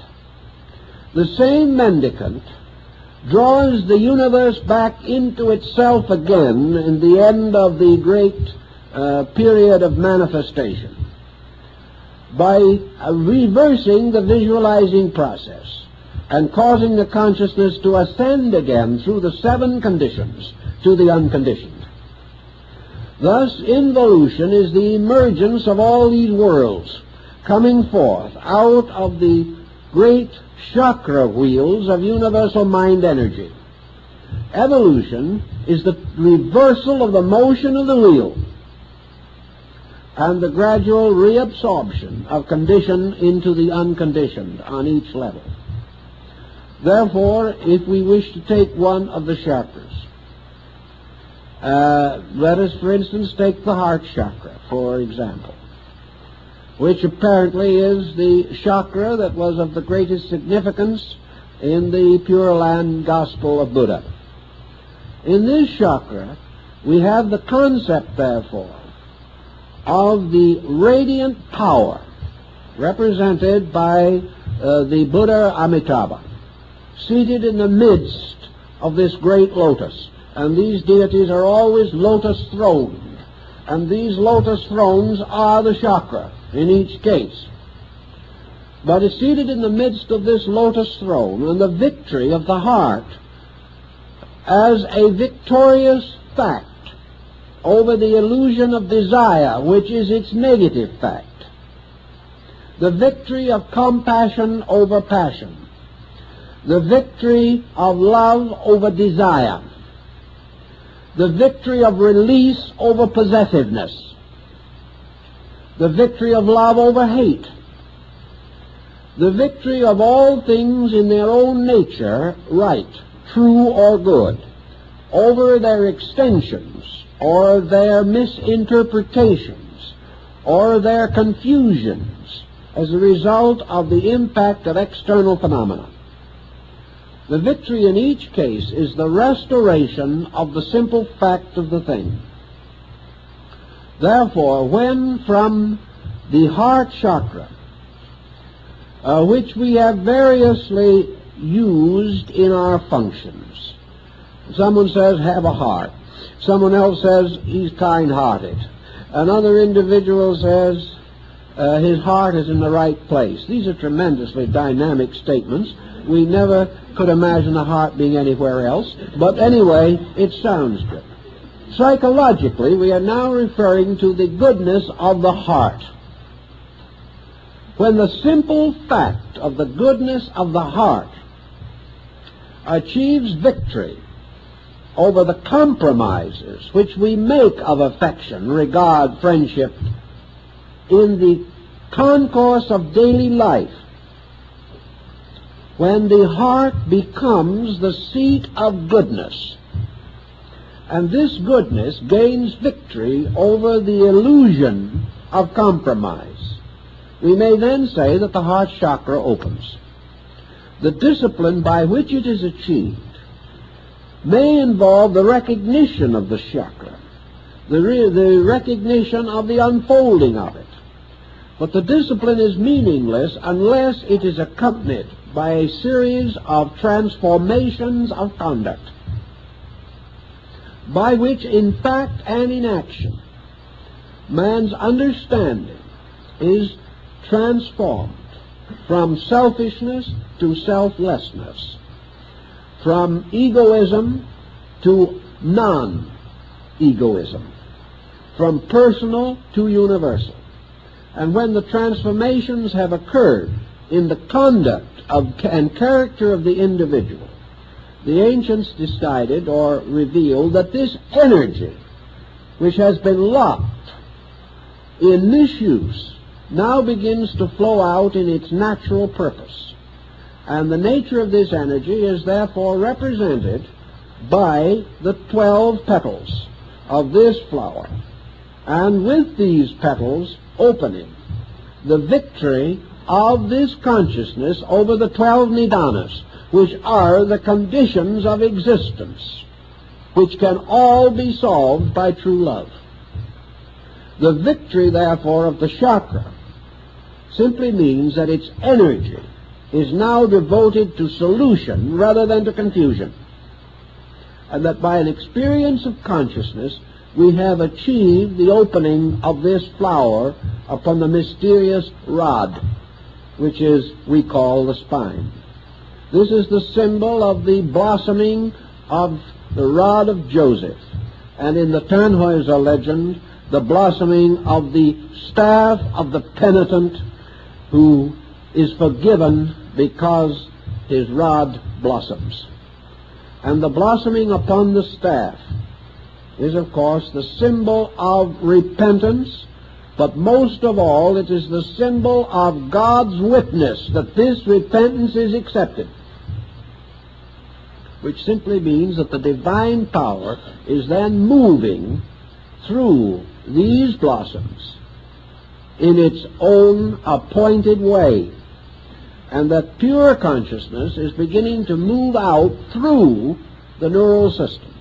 The same mendicant draws the universe back into itself again in the end of the great period of manifestation by reversing the visualizing process and causing the consciousness to ascend again through the seven conditions to the unconditioned. Thus, involution is the emergence of all these worlds coming forth out of the great chakra wheels of universal mind energy. Evolution is the reversal of the motion of the wheel and the gradual reabsorption of condition into the unconditioned on each level. Therefore, if we wish to take one of the chakras, let us, for instance, take the heart chakra, for example, which apparently is the chakra that was of the greatest significance in the Pure Land Gospel of Buddha. In this chakra, we have the concept, therefore, of the radiant power represented by the Buddha Amitabha, seated in the midst of this great lotus. And these deities are always lotus-throned, and these lotus thrones are the chakra in each case. But it's seated in the midst of this lotus throne, and the victory of the heart as a victorious fact over the illusion of desire, which is its negative fact. The victory of compassion over passion. The victory of love over desire. The victory of release over possessiveness. The victory of love over hate. The victory of all things in their own nature, right, true or good, over their extensions, or their misinterpretations, or their confusions as a result of the impact of external phenomena. The victory in each case is the restoration of the simple fact of the thing. Therefore, when from the heart chakra, which we have variously used in our functions, someone says, have a heart. Someone else says, he's kind-hearted. Another individual says, his heart is in the right place. These are tremendously dynamic statements. We never could imagine the heart being anywhere else. But anyway, it sounds good. Psychologically, we are now referring to the goodness of the heart. When the simple fact of the goodness of the heart achieves victory over the compromises which we make of affection, regard, friendship, in the concourse of daily life, when the heart becomes the seat of goodness, and this goodness gains victory over the illusion of compromise, we may then say that the heart chakra opens. The discipline by which it is achieved may involve the recognition of the chakra, the recognition of the unfolding of it. But the discipline is meaningless unless it is accompanied by a series of transformations of conduct, by which in fact and in action man's understanding is transformed from selfishness to selflessness, from egoism to non-egoism, from personal to universal. And when the transformations have occurred in the conduct and character of the individual, the ancients decided or revealed that this energy, which has been locked in misuse, now begins to flow out in its natural purpose. And the nature of this energy is therefore represented by the 12 petals of this flower. And with these petals opening, the victory of this consciousness over the 12 nidanas, which are the conditions of existence, which can all be solved by true love. The victory, therefore, of the chakra simply means that its energy is now devoted to solution rather than to confusion, and that by an experience of consciousness we have achieved the opening of this flower upon the mysterious rod, which we call the spine. This is the symbol of the blossoming of the rod of Joseph, and in the Tannhäuser legend, the blossoming of the staff of the penitent who is forgiven because his rod blossoms. And the blossoming upon the staff is, of course, the symbol of repentance, but most of all it is the symbol of God's witness that this repentance is accepted, which simply means that the divine power is then moving through these blossoms in its own appointed way, and that pure consciousness is beginning to move out through the neural system,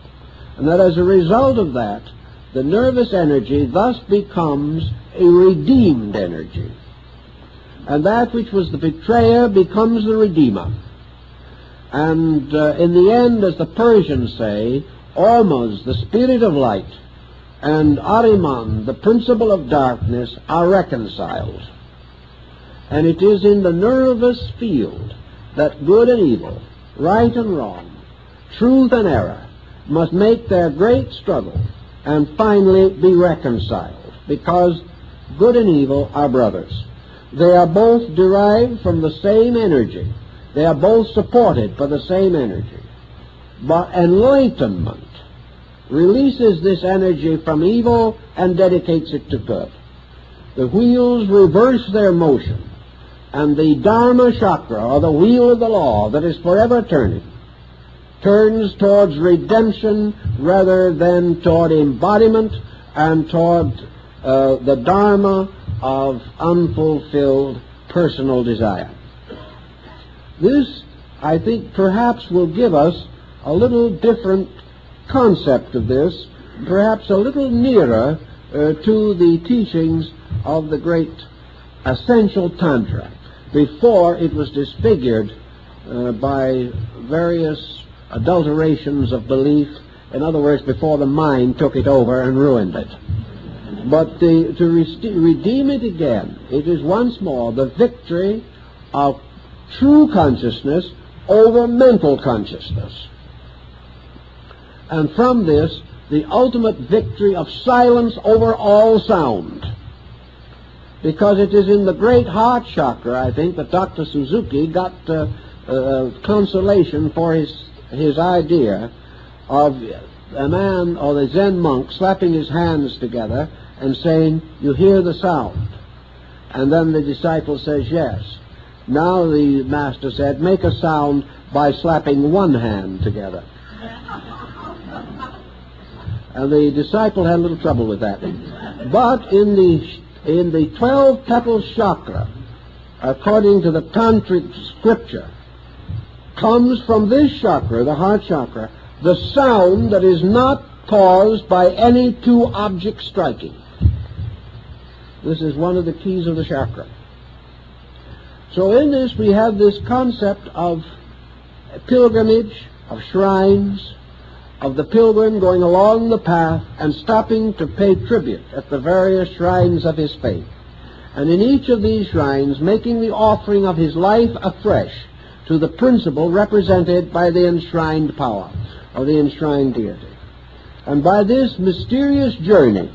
and that as a result of that, the nervous energy thus becomes a redeemed energy, and that which was the betrayer becomes the redeemer. And in the end, as the Persians say, Ormuz, the spirit of light, and Ahriman, the principle of darkness, are reconciled. And it is in the nervous field that good and evil, right and wrong, truth and error must make their great struggle and finally be reconciled, because good and evil are brothers. They are both derived from the same energy. They are both supported by the same energy. But enlightenment releases this energy from evil and dedicates it to good. The wheels reverse their motion, and the Dharma chakra, or the wheel of the law that is forever turning, turns towards redemption rather than toward embodiment and toward the Dharma of unfulfilled personal desire. This, I think, perhaps will give us a little different concept of this, perhaps a little nearer to the teachings of the great essential Tantra, before it was disfigured by various adulterations of belief. In other words, before the mind took it over and ruined it. But to redeem it again, it is once more the victory of true consciousness over mental consciousness. And from this, the ultimate victory of silence over all sound. Because it is in the great heart chakra, I think, that Dr. Suzuki got consolation for his idea of a man or the Zen monk slapping his hands together and saying, "You hear the sound?" And then the disciple says, "Yes." Now the master said, "Make a sound by slapping one hand together." And the disciple had a little trouble with that. But in the 12 petal chakra, according to the tantric scripture, comes from this chakra, the heart chakra, the sound that is not caused by any two objects striking. This is one of the keys of the chakra. So in this we have this concept of pilgrimage, of shrines, of the pilgrim going along the path and stopping to pay tribute at the various shrines of his faith. And in each of these shrines making the offering of his life afresh to the principle represented by the enshrined power, or the enshrined deity. And by this mysterious journey,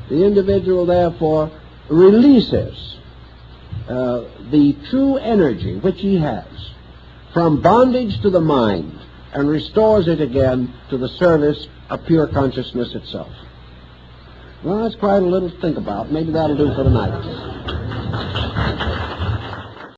the individual therefore releases the true energy which he has from bondage to the mind and restores it again to the service of pure consciousness itself. Well, that's quite a little to think about. Maybe that'll do for tonight.